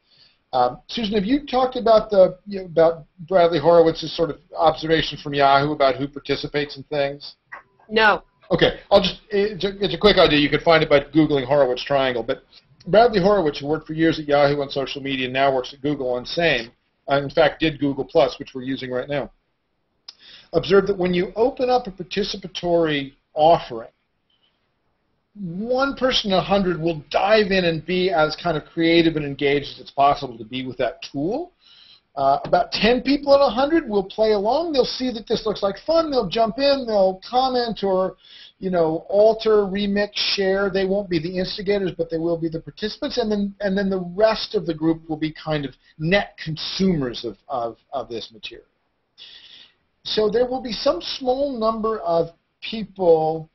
Susan, have you talked about about Bradley Horowitz's sort of observations from Yahoo about who participates in things? No. Okay, it's a quick idea. You can find it by Googling Horowitz Triangle. But Bradley Horowitz, who worked for years at Yahoo on social media and now works at Google on SAME, in fact did Google Plus, which we're using right now, observed that when you open up a participatory offering, one person in 100 will dive in and be as kind of creative and engaged as it's possible to be with that tool. About 10 people in 100 will play along. They'll see that this looks like fun. They'll jump in. They'll comment or, alter, remix, share. They won't be the instigators, but they will be the participants. And then the rest of the group will be kind of net consumers of this material. So there will be some small number of people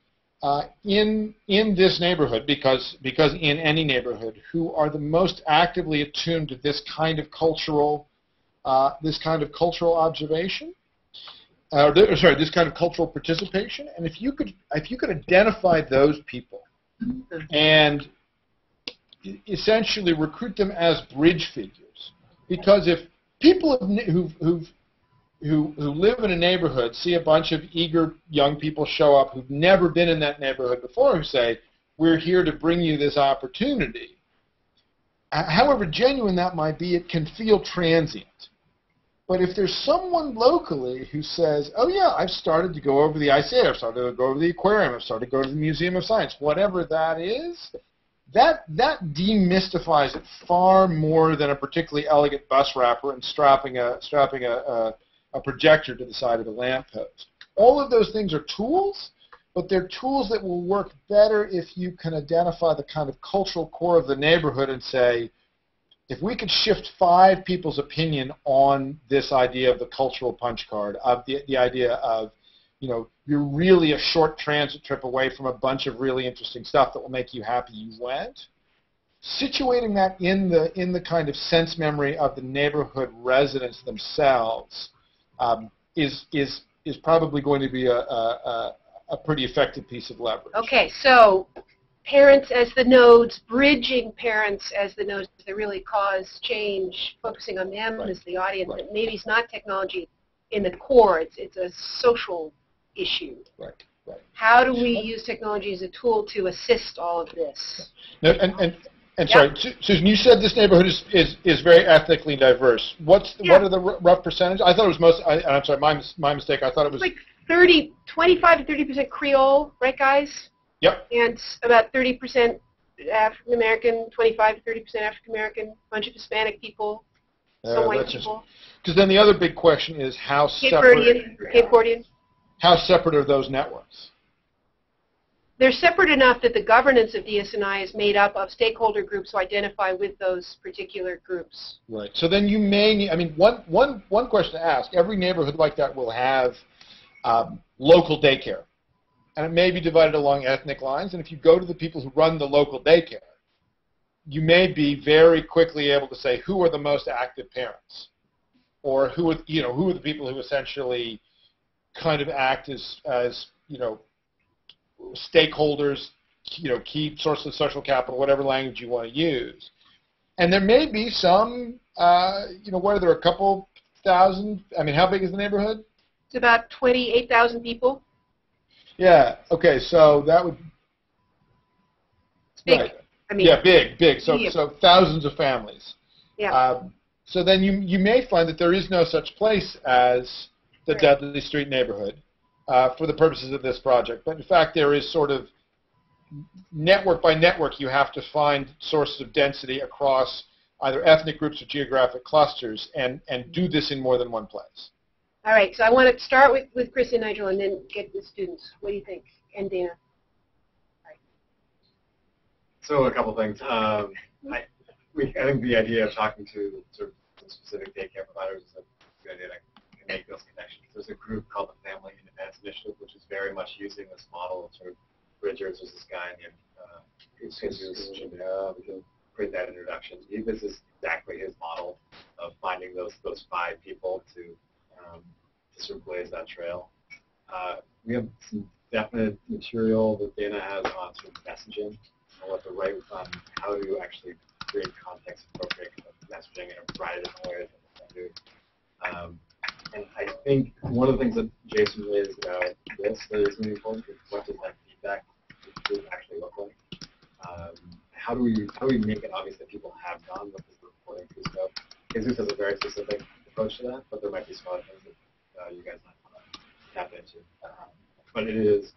in this neighborhood, because in any neighborhood, who are the most actively attuned to this kind of cultural observation, this kind of cultural participation. And if you could identify those people and essentially recruit them as bridge figures, because if people who live in a neighborhood see a bunch of eager young people show up who've never been in that neighborhood before, who say, we're here to bring you this opportunity, however genuine that might be, it can feel transient. But if there's someone locally who says, oh yeah, I've started to go over the ICA, I've started to go over the aquarium, I've started to go to the Museum of Science, whatever that is, that demystifies it far more than a particularly elegant bus wrapper and strapping a projector to the side of a lamppost. All of those things are tools, but they're tools that will work better if you can identify the kind of cultural core of the neighborhood and say, if we could shift 5 people's opinion on this idea of the cultural punch card, of the idea of, you're really a short transit trip away from a bunch of really interesting stuff that will make you happy you went, situating that in the kind of sense memory of the neighborhood residents themselves is probably going to be a pretty effective piece of leverage. Okay, so parents as the nodes, bridging parents as the nodes that really cause change, focusing on them as the audience. Right. Maybe it's not technology in the core, it's a social issue. Right. How do we use technology as a tool to assist all of this? Now, and sorry, Susan, you said this neighborhood is very ethnically diverse. What are the rough percentage? I thought it was I'm sorry, my mistake. I thought it was like 25 to 30% Creole, right, guys? Yep. And about 30% African American, 25 to 30% African American, bunch of Hispanic people, some white people. Because then the other big question is how separate. Cape Verdean. How separate are those networks? They're separate enough that the governance of DSNI is made up of stakeholder groups who identify with those particular groups. Right. So then you may need, one question to ask, every neighborhood like that will have local daycare. And it may be divided along ethnic lines. And if you go to the people who run the local daycare, you may be very quickly able to say who are the most active parents, or who are the people who essentially kind of act as stakeholders, key sources of social capital, whatever language you want to use. And there may be some, where there are a couple thousand. How big is the neighborhood? It's about 28,000 people. Yeah. Okay. So that would. Big. Right. Yeah, big. So thousands of families. Yeah. So then you may find that there is no such place as the Dudley Street neighborhood for the purposes of this project. But in fact, there is sort of network by network. You have to find sources of density across either ethnic groups or geographic clusters, and do this in more than one place. All right, so I want to start with Chris and Nigel and then get the students. What do you think? And Dana? Right. So a couple things. I think the idea of talking to sort of specific daycare providers is a good idea to make those connections. There's a group called the Family Independence Initiative, which is very much using this model of sort of bridgers. There's this guy named we can create that introduction. This is exactly his model of finding those 5 people to sort of blaze that trail. We have some definite material that Dana has on sort of messaging, on what to write, on how to actually create context-appropriate kind of messaging in a variety of different ways. And I think one of the things that Jason raised about this that is really important is what does that feedback actually look like? How do we make it obvious that people have gone? What does the reporting piece go? Jesus has a very specific approach to that, but there might be some other things that you guys might want to tap into. But it is,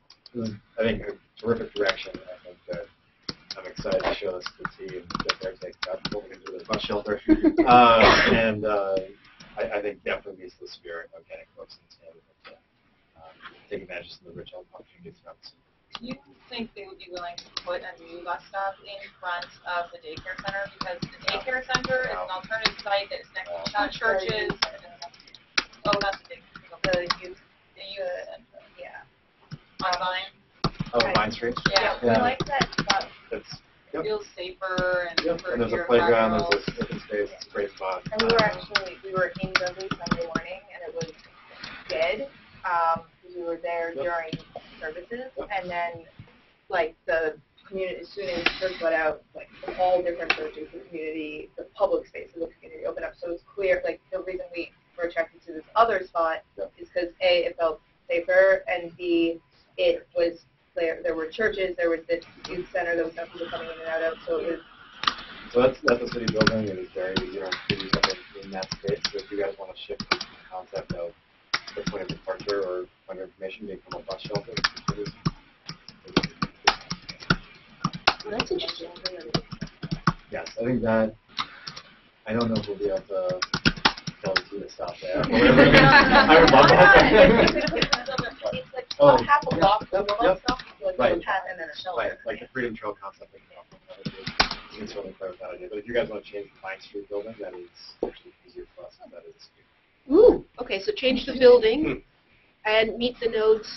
I think, a terrific direction. I think that I'm excited to show this to the team that they're taking up what we can do with the bus shelter. I think definitely meets the spirit of getting folks in the standard to take advantage of some of the rich opportunities around the city. Do you think they would be willing to put a new bus stop in front of the daycare center? Because the daycare center is an alternative site that's next to churches. Oh, that's the youth center. Yeah. On Vine. Oh, Vine Street? Yeah. We like that spot. Yep. Feels safer and for And there's a your playground, 5-year-olds. there's open space, it's a great spot. And we were in Dudley Sunday morning, and it was dead. We were there during services, and then like the community, as soon as church let out, like all different churches, the community, the public space of the community opened up. So it was clear, like the reason we were attracted to this other spot is because A, it felt safer, and B, it was there were churches, there was this youth center, there was no people coming in and out of, so it was. So that's the city building. It is very easy on cities in that space. So if you guys want to shift the concept of the point of departure or point of information become a bus shelter, Well, that's interesting. yes, I think that. I don't know if we'll be able to tell the team to stop there. I would love that. It's like half a block of one stop, Right. and then a shelter. Right, like the Freedom Trail concept. You can certainly play with that idea. But if you guys want to change the Vine Street building, that is actually easier for us. That is. Ooh, okay, so change the building and meet the nodes,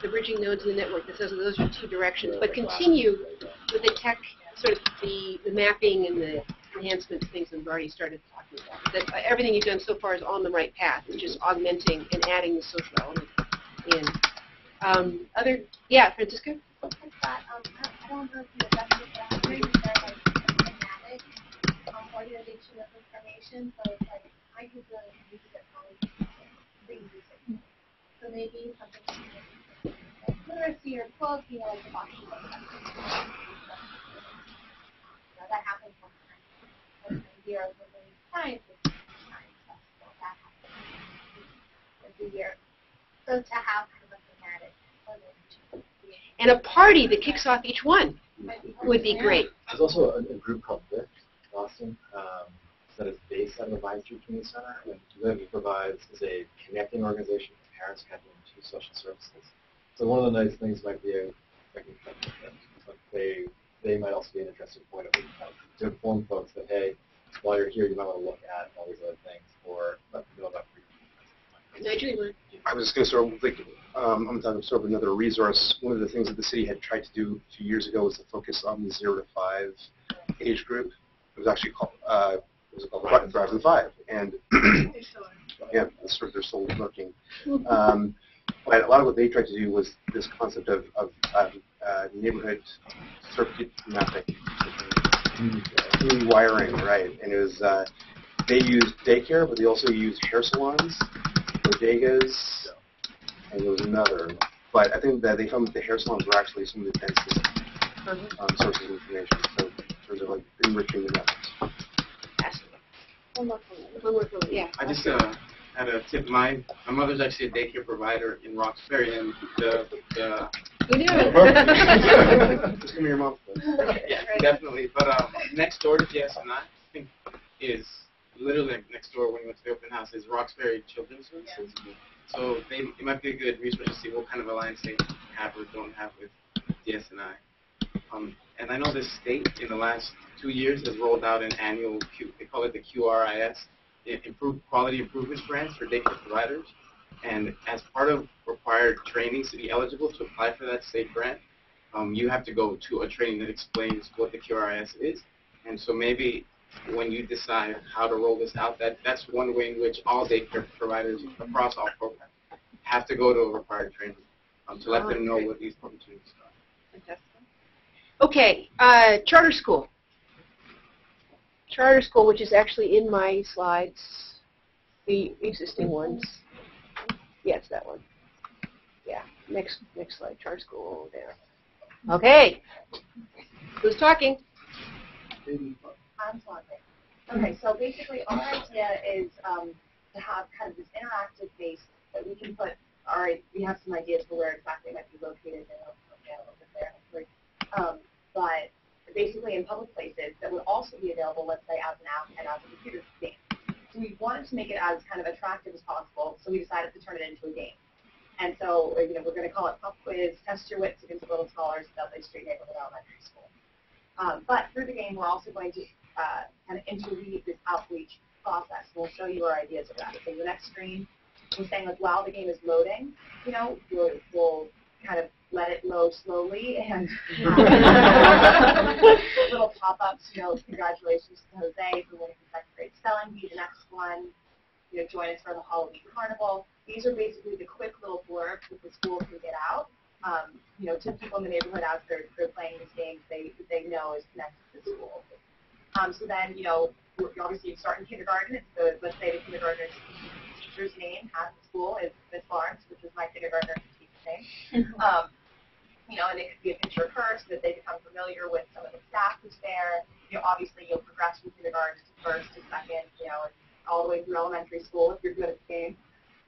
the bridging nodes in the network. Those are two directions, but continue with the tech, sort of the mapping and the enhancements, things that we've already started talking about. That everything you've done so far is on the right path. It's just augmenting and adding the social element in. Yeah, Francisco? I don't know if you addressed it, but I'm wondering if there's like thematic organization of information. So it's like I use the music phone, the music. So maybe something like literacy or book, like the box. That happens sometimes. Year of science stuff. So that happens every year. So to have kind of a thematic organization. And a party that kicks off each one would be great. There's also a group called Lift in Boston that is based out of the Vine Street Community Center. And Lift provides is a connecting organization for parents connecting to social services. So one of the nice things might be they might also be an interesting point of to inform folks that, hey, while you're here, you might want to look at all these other things or let them know about I was just going to sort of think, I'm talking sort of another resource. One of the things that the city had tried to do a few years ago was to focus on the 0 to 5 age group. It was actually called, Drive to 5, and yeah, they're still working. But a lot of what they tried to do was this concept of neighborhood circuit mapping, community wiring, right? And it was they used daycare, but they also used hair salons, bodegas, and there was another. But I think that they found that the hair salons were actually some of the densest sources of information. So in terms of like enriching the networks. One more from yeah. I just had a tip of mine. My mother's actually a daycare provider in Roxbury, and Who knew? Just give me your mom. Yeah, definitely. But next door to DSNI, I think, is literally next door when you went to the open house is Roxbury Children's Services. Yeah. So it might be a good resource to see what kind of alliance they have or don't have with DSNI. And I know the state in the last 2 years has rolled out an annual, they call it the QRIS, Quality Improvement Grants for daycare providers. And as part of required trainings to be eligible to apply for that state grant, you have to go to a training that explains what the QRIS is. And so maybe when you decide how to roll this out, that's one way in which all daycare providers across all programs have to go to a required training to let them know what these opportunities are. Fantastic. Okay, charter school. charter school, which is actually in my slides, the existing ones. Yeah, it's that one. Yeah, next slide, charter school there. Okay. Who's talking? I'm talking. Okay, so basically our idea is to have kind of this interactive base that we can put, all right, we have some ideas for where exactly it might be located over there. But basically in public places that would also be available, let's say, as an app and as a computer game. So we wanted to make it as kind of attractive as possible, so we decided to turn it into a game. And so, we're going to call it Pop Quiz, Test Your Wits Against Little Scholars, Dudley Street Neighborhood Elementary School. But through the game, we're also going to kind of interweave this outreach process. We'll show you our ideas of that. So the next screen, we're saying, like, while the game is loading, we'll kind of let it load slowly and little pop-ups, congratulations to Jose for winning the second grade spelling bee. The next one, join us for the Halloween Carnival. These are basically the quick little blurbs that the school can get out, to people in the neighborhood as they're playing this game they know is connected to the school. So then, obviously you start in kindergarten. It's let's say the kindergartner's teacher's name at the school is Miss Lawrence, which is my kindergartner teacher's name. And it could be a picture of her so that they become familiar with some of the staff who's there. Obviously you'll progress from kindergarten to first to second, and all the way through elementary school if you're good at the game.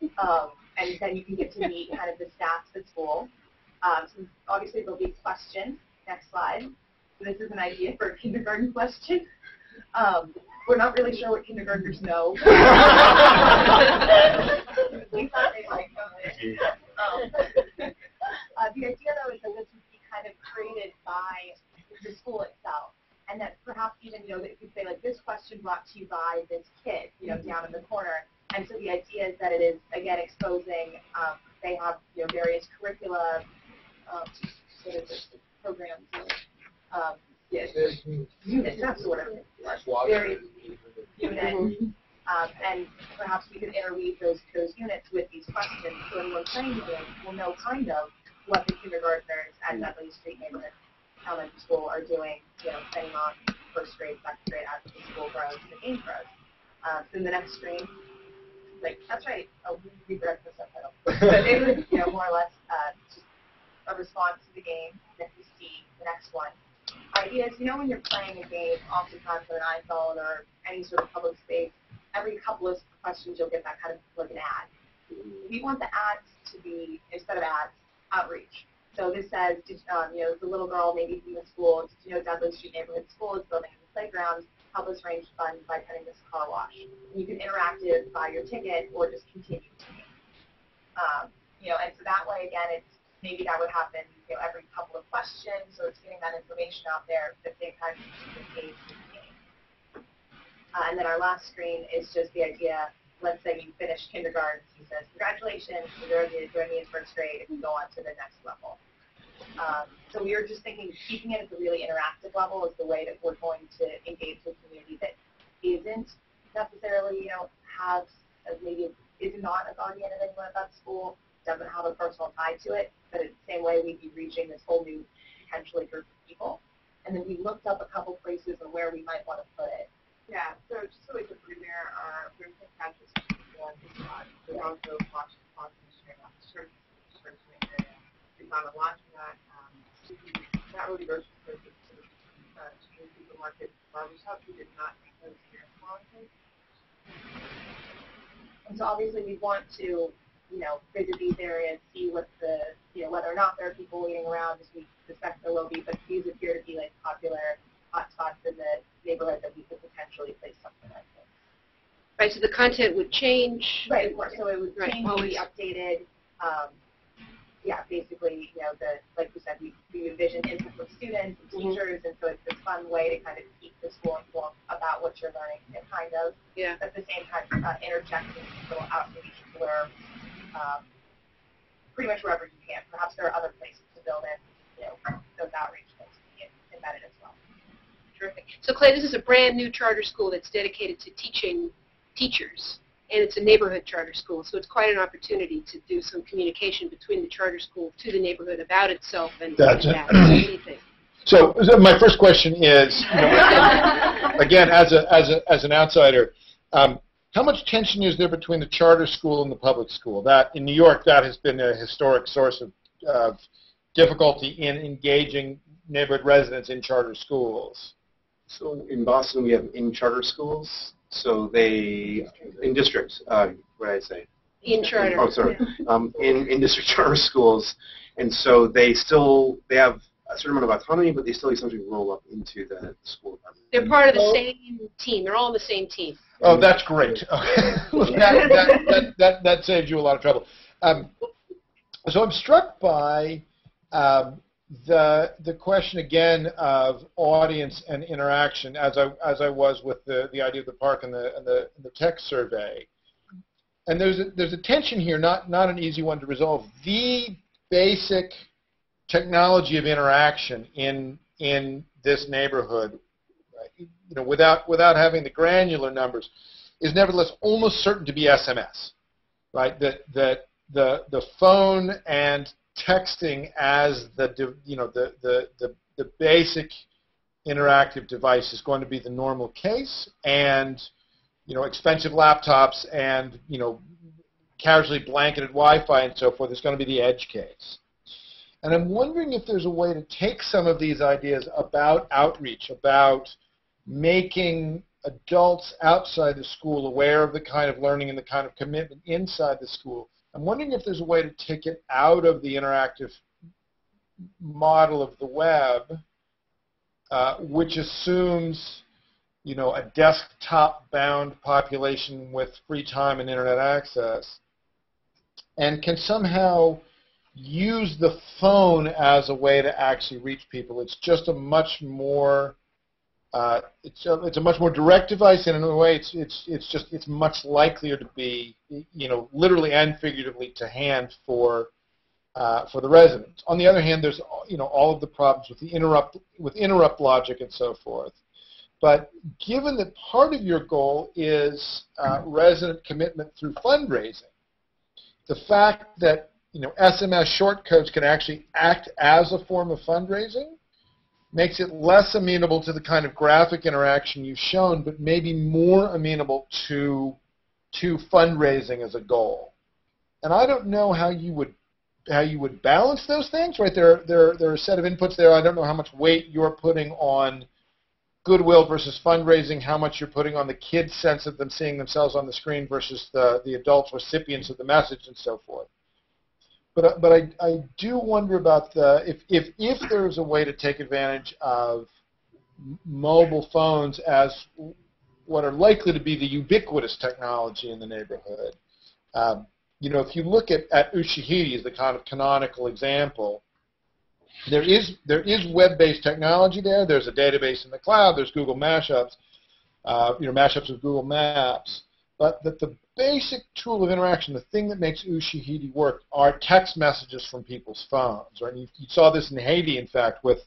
And then you can get to meet kind of the staff at school. So obviously there'll be questions. Next slide. So this is an idea for a kindergarten question. We're not really sure what kindergartners know. We thought they might know it. The idea, though, is that this would be kind of created by the school itself. And that perhaps even, that you could say, like, this question brought to you by this kid, down in the corner. And so the idea is that it is, again, exposing, they have, various curricula, programs, units, that sort of various units. And perhaps we could interweave those units with these questions. So when we're playing the game, we'll know kind of what the kindergartners at Dudley Street Neighborhood Elementary School are doing, depending on first grade, second grade, as the school grows and the game grows. So in the next screen, that's right, we read the subtitle. But it was, more or less just a response to the game that you see the next one. Idea is, when you're playing a game, oftentimes on an iPhone or any sort of public space, every couple of questions you'll get that kind of like an ad. We want the ads to be, instead of ads, outreach. So this says, the little girl maybe from the school, did you know Dudley Street Neighborhood School is building a new playground? Help us raise funds by cutting this car wash. And you can interactive, buy your ticket, or just continue to game. And so that way, again, it's maybe that would happen, every couple of questions, so it's getting that information out there at the same time you engage with the game. And then our last screen is just the idea, let's say you finish kindergarten, he says, congratulations, you're doing me in first grade, if you go on to the next level. So we were just thinking keeping it at the really interactive level is the way that we're going to engage with the community that isn't necessarily, has, maybe is not a guardian of anyone at that school, doesn't have a personal tie to it, but in the same way we'd be reaching this whole new, potentially, group of people. And then we looked up a couple places and where we might want to put it. Yeah, so just really quickly there are rooms and couches on this spot. There's also Washington Sponson straight off the church area. We found a lot of that. Not really grocery stores, but supermarkets, barbershops. We did not make those here in Washington. And so obviously we want to, visit these areas, see what the, whether or not there are people waiting around, as we suspect there will be, but these appear to be like popular hotspots in the neighborhood that we could potentially place something like this. Right, so the content would change. Right, of course. So it would change, be updated. Basically, like we said, we envision input from students and teachers, and so it's this fun way to kind of keep the school informed about what you're learning, and kind of, but at the same time, interjecting little outreach where, pretty much wherever you can. Perhaps there are other places to build in, those outreach things to be embedded as well. Terrific. So Clay, this is a brand new charter school that's dedicated to teaching teachers. And it's a neighborhood charter school, so it's quite an opportunity to do some communication between the charter school to the neighborhood about itself and that. Anything. So my first question is, again, as an outsider, how much tension is there between the charter school and the public school? That in New York, that has been a historic source of difficulty in engaging neighborhood residents in charter schools. So in Boston, we have in-charter schools. So they, in district, what did I say? In charter. Oh, sorry. In district charter schools. And so they have a certain amount of autonomy, but they still essentially roll up into the school department. They're part of the same team. They're all on the same team. Oh, that's great. Okay. that saves you a lot of trouble. So I'm struck by the question again of audience and interaction, as I was with the idea of the park and the tech survey. And there's a tension here, not an easy one to resolve. The basic technology of interaction in this neighborhood, without having the granular numbers, is nevertheless almost certain to be SMS, right? That the phone and texting as the basic interactive device is going to be the normal case, and expensive laptops and casually blanketed Wi-Fi and so forth is going to be the edge case. And I'm wondering if there's a way to take some of these ideas about outreach, about making adults outside the school aware of the kind of learning and the kind of commitment inside the school. I'm wondering if there's a way to take it out of the interactive model of the web, which assumes, a desktop-bound population with free time and internet access, and can somehow use the phone as a way to actually reach people. It's just a much more it's a much more direct device, and in a way it's much likelier to be literally and figuratively to hand for the residents. On the other hand, there's all of the problems with the interrupt logic and so forth. But given that part of your goal is resident commitment through fundraising, the fact that SMS shortcodes can actually act as a form of fundraising makes it less amenable to the kind of graphic interaction you've shown, but maybe more amenable to fundraising as a goal. And I don't know how you would balance those things, right? There are a set of inputs there. I don't know how much weight you're putting on goodwill versus fundraising, how much you're putting on the kids' sense of them seeing themselves on the screen versus the adults recipients of the message and so forth. But I do wonder about if there's a way to take advantage of mobile phones as what are likely to be the ubiquitous technology in the neighborhood. If you look at Ushahidi as the kind of canonical example, there is web-based technology there. There's a database in the cloud. There's Google mashups, mashups of Google Maps. But the basic tool of interaction, the thing that makes Ushahidi work, are text messages from people's phones. Right? You saw this in Haiti, in fact, with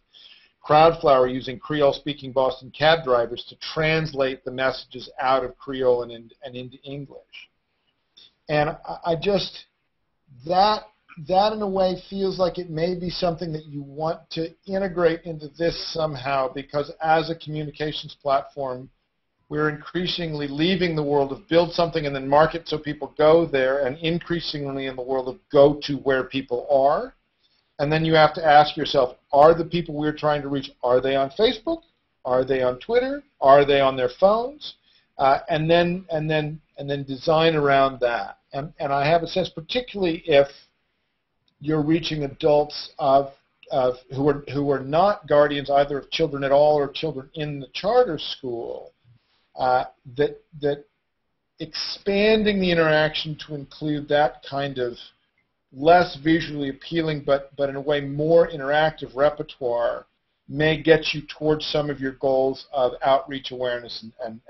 Crowdflower using Creole-speaking Boston cab drivers to translate the messages out of Creole and into English. And that in a way feels like it may be something that you want to integrate into this somehow, because as a communications platform, we're increasingly leaving the world of build something and then market so people go there, and increasingly in the world of go to where people are. And then you have to ask yourself, are the people we're trying to reach, are they on Facebook? Are they on Twitter? Are they on their phones? And then design around that. And I have a sense, particularly if you're reaching adults who are not guardians either of children at all or children in the charter school, that expanding the interaction to include that kind of less visually appealing but in a way more interactive repertoire may get you towards some of your goals of outreach, awareness, and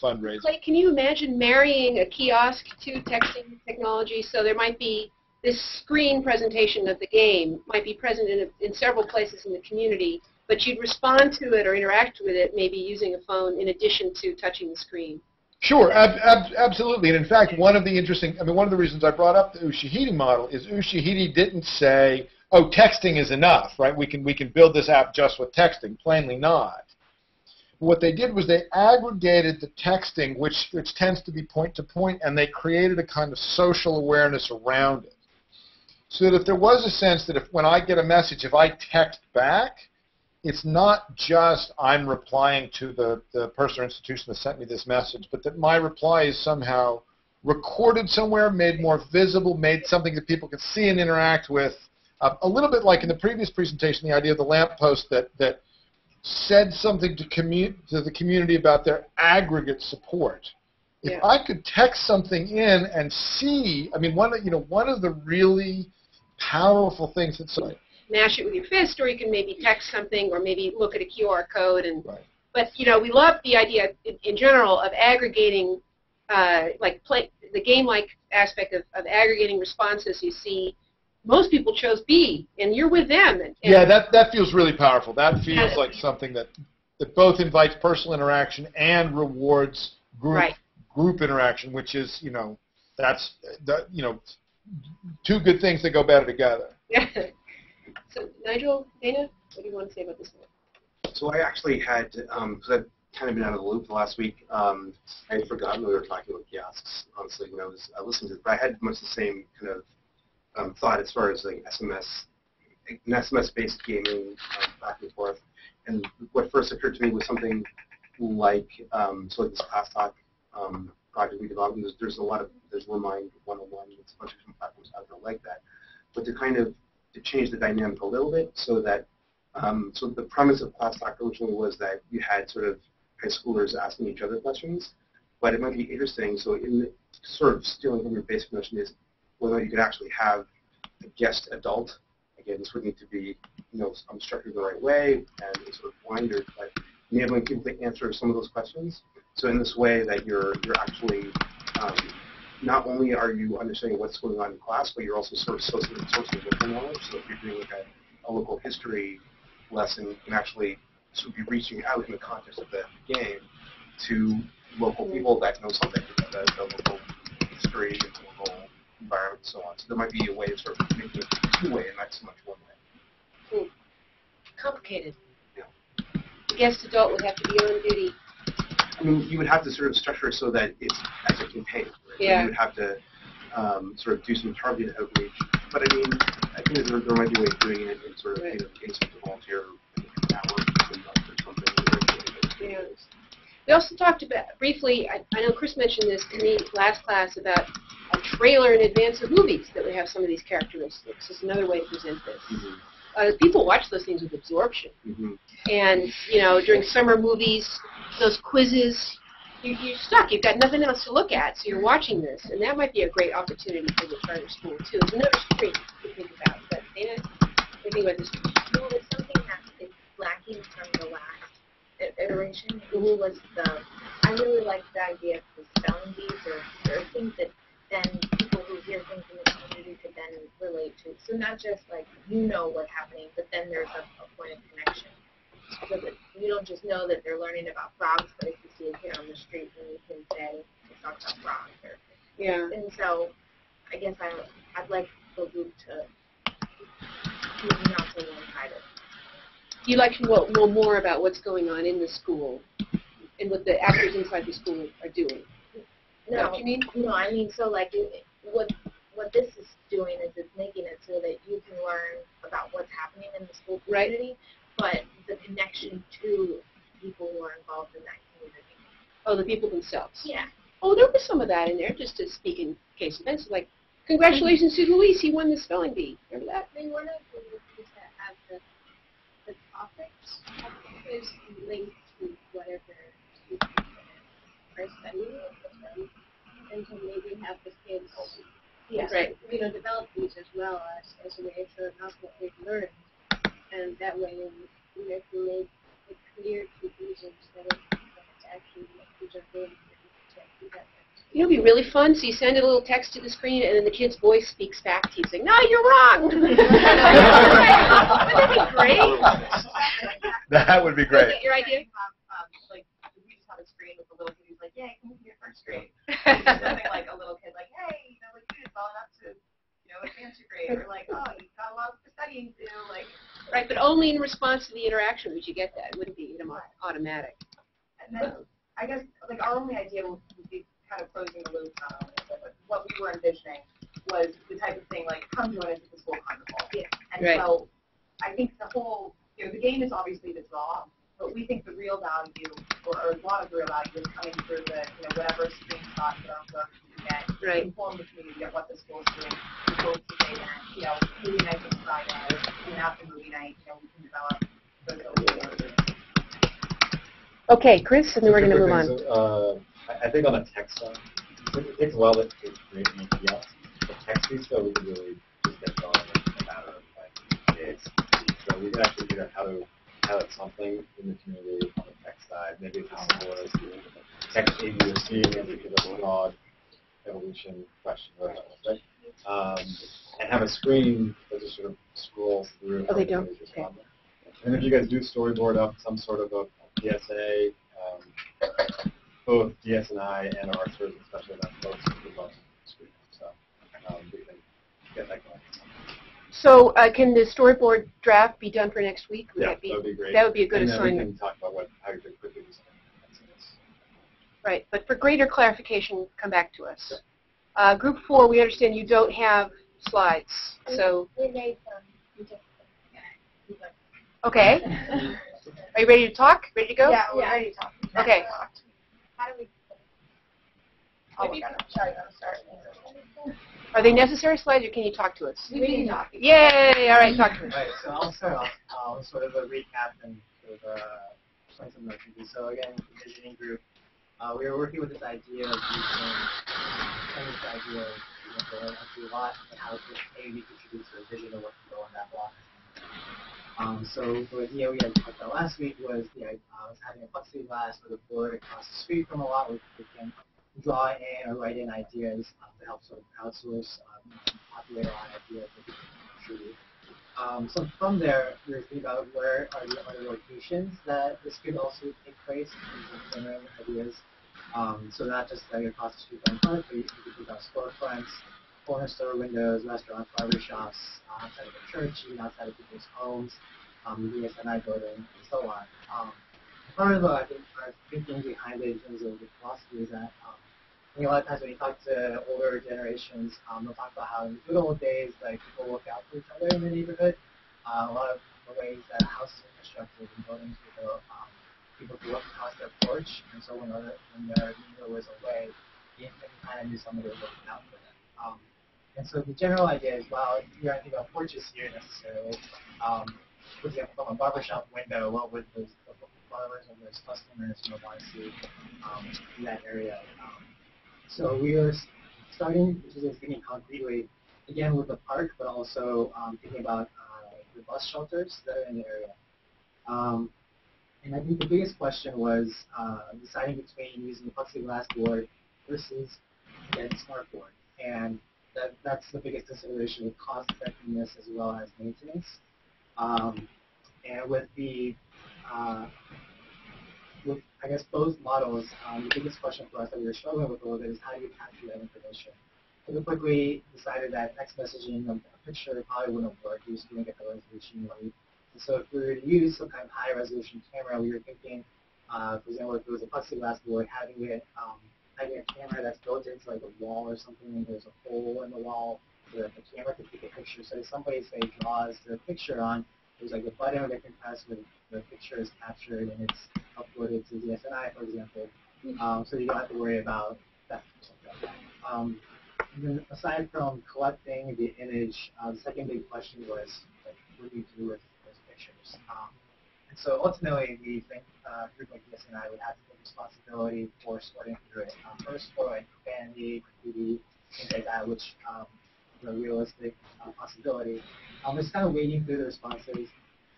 fundraising. Clay, can you imagine marrying a kiosk to texting technology? So there might be this screen presentation of the game might be present in several places in the community, but you'd respond to it or interact with it maybe using a phone in addition to touching the screen. Sure, absolutely. And in fact, one of the reasons I brought up the Ushahidi model is Ushahidi didn't say, oh, texting is enough, right? We can build this app just with texting. Plainly not. What they did was they aggregated the texting, which tends to be point-to-point, and they created a kind of social awareness around it. So that if there was a sense that when I get a message, if I text back, it's not just I'm replying to the person or institution that sent me this message, but that my reply is somehow recorded somewhere, made more visible, made something that people can see and interact with. A little bit like in the previous presentation, the idea of the lamppost that said something to the community about their aggregate support. If I could text something in and see, I mean, one of the really powerful things that's mash it with your fist, or you can maybe text something, or maybe look at a QR code. And but we love the idea in general of aggregating, the game-like aspect of aggregating responses. You see, most people chose B, and you're with them. And yeah, that feels really powerful. That feels like something that both invites personal interaction and rewards group interaction, which is that's two good things that go better together. Yeah. So Nigel, Dana, what do you want to say about this one? So I actually had, because I've kind of been out of the loop the last week, I had forgotten we were talking about kiosks, honestly, when I was listening to it. But I had much the same kind of thought as far as like an SMS-based gaming back and forth. And what first occurred to me was something like, so like this class talk project we developed. There's Remind 101, there's a bunch of different platforms out there like that. But to change the dynamic a little bit, so that so the premise of class talk originally was that you had sort of high schoolers asking each other questions, but it might be interesting. So in sort of stealing from your basic notion is whether you could actually have a guest adult. Again, this would need to be structured the right way and sort of blinded, but enabling people to answer some of those questions. So in this way that you're actually not only are you understanding what's going on in class, but you're also sort of sourcing local knowledge. So if you're doing like a local history lesson, you can actually sort of be reaching out in the context of the game to local people that know something about the local history and the local environment and so on. So there might be a way of sort of making it two-way and not so much one-way. Complicated. Yeah. The guest adult would have to be on duty. I mean, you would have to sort of structure it so that it's as a campaign. Right? Yeah. You would have to sort of do some targeted outreach. But I mean, I think there might be a way of doing it in sort of getting some volunteer networks or something. Yeah. We also talked about briefly. I know Chris mentioned this to me last class about a trailer in advance of movies that would have some of these characteristics. It's another way to present this. Mm-hmm. People watch those things with absorption. Mm-hmm. And during summer movies, those quizzes, you're stuck. You've got nothing else to look at, so you're watching this, and that might be a great opportunity for the charter school too. It's another stream to think about. But Dana, what do you think about this? Well, it's something that is lacking from the last iteration. Was I really liked the idea of the spelling bees or things that then people who hear things in the community could then relate to. So not just like what's happening, but then there's a point of connection. So that you don't just know that they're learning about frogs, but if you see a kid on the street, then you can say, it's talk about frogs. And so I guess I'd like the group to not so one-sided. You'd like to know more about what's going on in the school and what the actors inside the school are doing. Is that what you mean? No, I mean, so like what this is doing is it's making it so that you can learn about what's happening in the school community, but the connection to people who are involved in that community. Oh, the people themselves. Yeah. Oh, there was some of that in there, just to speak in case events. Like, congratulations to Luis, he won the spelling bee. Remember that? I mean, one of the ways that have the topics is linked to whatever students are studying with them, and to maybe have the kids, develop these as well as a way to announce what they've learned, and that way we can make it clear to users that it's actually what kids are doing. It'd be really fun. So you send a little text to the screen, and then the kid's voice speaks back to you, saying, "No, you're wrong." Wouldn't that be great? That would be great. Your idea? Like we just have a screen with a little kid who's like, "Yay, can we be your first grade?" Something like a little kid like, "Hey, like you did well enough to, advance your grade," or like, "Oh, you got a lot of how do you do, like, Right, but only in response to the interaction would you get that. It wouldn't be automatic. and then, I guess, like, our only idea would be kind of closing the loop, but what we were envisioning was the type of thing, like, come join us at the school carnival. Yeah. And Right. so, I think the whole, the game is obviously the draw, but we think the real value, or a lot of the real value is coming through the, whatever screenshots that our folks can get, Right. inform the community of what the school's doing, the schools today, and, movie night this Friday, and after movie night, we can develop those. Okay, Chris, and then we're going to move on. I think on the text side, it takes a while to create an API. The text piece, though, we can really just get going in a matter of like days. So we can actually figure out how to pilot something in the community on the text side. Maybe it's as simple as text A, B, or C, and we give a broad evolution question or right? And have a screen that just sort of scrolls through. Oh, they don't? Okay. And if you guys do storyboard up some sort of a DSA, both DSNI and our tourism special event folks would love to screen. So we can get that going. So can the storyboard draft be done for next week? That would be great. That would be a good and then assignment. we can talk about how you could quickly do something. Right, but for greater clarification, come back to us. Group 4, we understand you don't have slides, so. We made some. Okay. Are you ready to talk? Ready to go? Yeah, we're ready to talk. Okay. How do we? Maybe Sorry, I'm sorry. Are they necessary slides, or can you talk to us? We can talk. Yay! All right, talk to us. Right, so I'll start off with sort of a recap and sort of explain some of the So again, the visioning group, we were working with this idea of using this idea of going up to a lot and how to maybe contribute to a vision of what can go on that block. So the idea we had talked about last week was was having a plexiglass with a board across the street from a lot where we can draw in or write in ideas to help sort of crowdsource, populate our ideas that we can contribute. So from there, we were thinking about where are the other locations that this could also take place in terms of generating ideas. So not just across the street from the park, but you could think about storefronts, corner store windows, restaurants, barbershops, outside of the church, even outside of people's homes, the DSNI building, and so on. Part of I think our thinking behind it in terms of the philosophy is that I think a lot of times when you talk to older generations, they'll talk about how in the good old days, like people look out for each other in the neighborhood. A lot of the ways that houses are constructed and buildings were built, people could look across their porch, and so when their neighbor was away, you kind of knew somebody was looking out for them. And so the general idea is, well, you're not thinking about porches here necessarily. For example, from a barbershop window, what would those barbers and those customers want to see in that area? So we are starting, which is thinking concretely, again with the park, but also thinking about the bus shelters that are in the area. And I think the biggest question was deciding between using the plexiglass board versus again, smart board. And that's the biggest consideration with cost effectiveness as well as maintenance. And with the with, I guess, both models, the biggest question for us that we were struggling with a little bit is how do you capture that information? So we quickly decided that text messaging of a picture probably wouldn't work. We just couldn't get the resolution right. And so if we were to use some kind of high-resolution camera, we were thinking, for example, if it was a plexiglass board, having a camera that's built into like a wall or something, and there's a hole in the wall so that the camera can take a picture. So if somebody, say, draws their picture on, there's like a button they can press when the picture is captured and it's uploaded to DSNI, for example. So you don't have to worry about that or something like that. And then aside from collecting the image, the second big question was, like, what do you do with those pictures? And so ultimately, we think a group like DSNI would have to take responsibility for sorting through it. First for like vanity, graffiti, things like that, which is a realistic possibility. We're just kind of wading through the responses.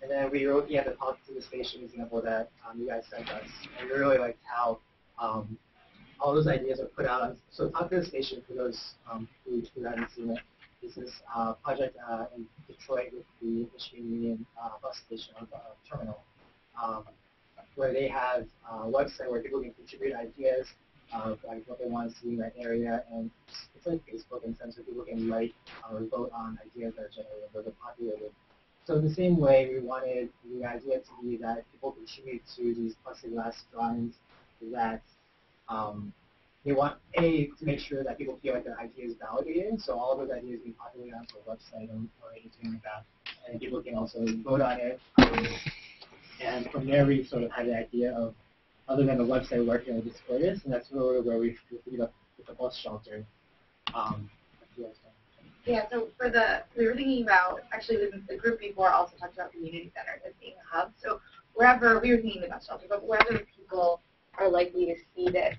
And then we were looking at the talk to the station example that you guys sent us. And we really liked how all those ideas are put out. So talk to the station, for those who haven't seen it, is this project in Detroit with the Michigan Union bus station terminal, where they have a website where people can contribute ideas of like what they want to see in that area, and it's like Facebook in the sense that people can write or vote on ideas that are generated, that are populated. So in the same way, we wanted the idea to be that people contribute to these plexiglass drawings that they want, A, to make sure that people feel like their idea is validated, so all of those ideas being populated onto a website or anything like that, and people can also vote on it. And from there, we sort of had the idea of, other than the website, where can I display this, and that's really where we figured up with the bus shelter. Yeah, so we were thinking about, actually the group before also talked about community centers as being a hub. So wherever, we were thinking about shelter, but wherever people are likely to see this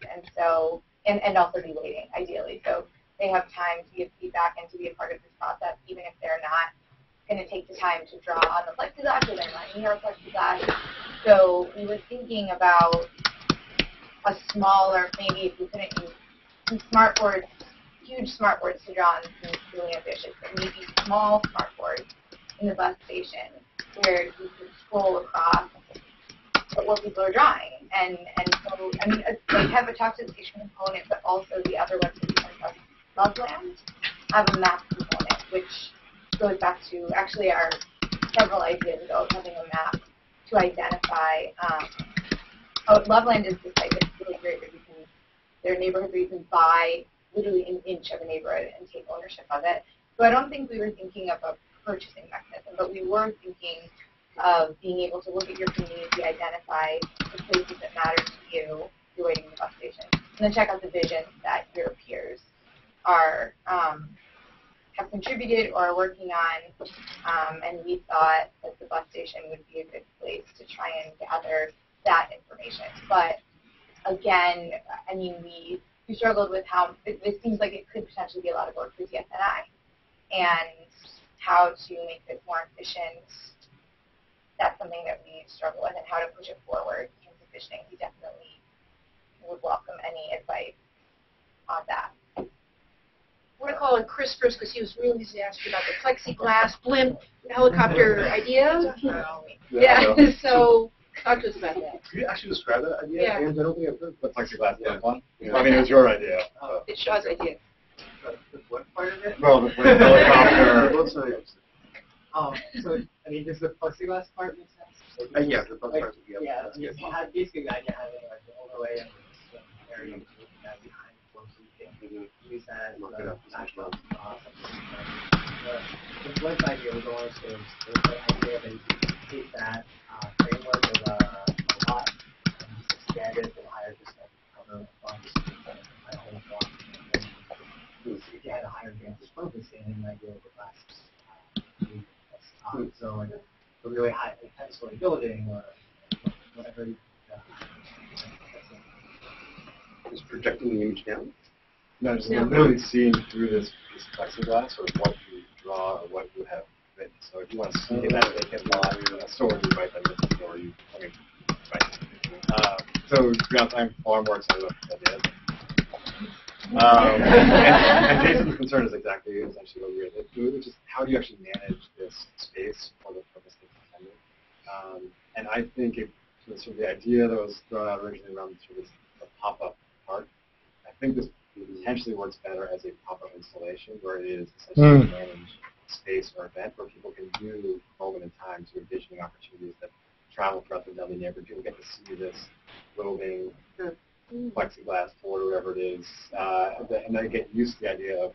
and also be waiting, ideally. So they have time to give feedback and to be a part of this process, even if they're not going to take the time to draw on the plexiglass or they're not near a plexiglass. So we were thinking about a smaller, maybe if we couldn't use some smart boards, huge smart boards to draw on seems really ambitious, but maybe small smart boards in the bus station where you could scroll across what people are drawing. And so, I mean, like have a talk to the station component, but also the other websites like Loveland have a map component, which goes back to actually our several ideas ago of having a map to identify. Loveland is the site that's really great where you can, there are neighborhoods where you can buy literally an inch of a neighborhood and take ownership of it. So I don't think we were thinking of a purchasing mechanism, but we were thinking of being able to look at your community, identify the places that matter to you, you're waiting in the bus station, and then check out the visions that your peers are have contributed or are working on, and we thought that the bus station would be a good place to try and gather that information. But again, I mean, we struggled with how, this seems like it could potentially be a lot of work for DSNI, and how to make this more efficient. That's something that we struggle with, and how to push it forward in terms of visioning. We definitely would welcome any advice on that. We're going to call on Chris first because he was really enthusiastic about the plexiglass blimp helicopter idea. Yeah, so talk to us about that. Could you actually describe that idea? Yeah. And I don't think I've heard the plexiglass one. Yeah. I mean, it was your idea. It's Shaw's idea. The what part of it? Well, the helicopter. So, I mean, does the plexiglass part make sense? Yeah, the plexiglass part. Yeah, you had basically the idea of having like the overlay and the area that behind before you can use that as a national the web idea was always the idea that you could take that framework of a lot and just expand it and hire just like a fund, a whole block. If you had a higher advanced focusing, you might be able to class. So like a really high story building or whatever. Just projecting the image down? No, just literally seeing through this plexiglass or what you draw or what you have written. So if you want to see that vacant lot in a store, you write that in the store. So to be honest, I'm far more excited about that idea. And Jason's concern is exactly essentially what we were doing, which is how do you actually manage this space for the purpose that's intended? And I think sort of the idea that was thrown out originally around sort of the pop-up part, I think this potentially works better as a pop-up installation where it is essentially managed space or event where people can do moment in time to envisioning opportunities that travel throughout the Dudley neighborhood. People get to see this roving plexiglass board or whatever it is, and then get used to the idea of,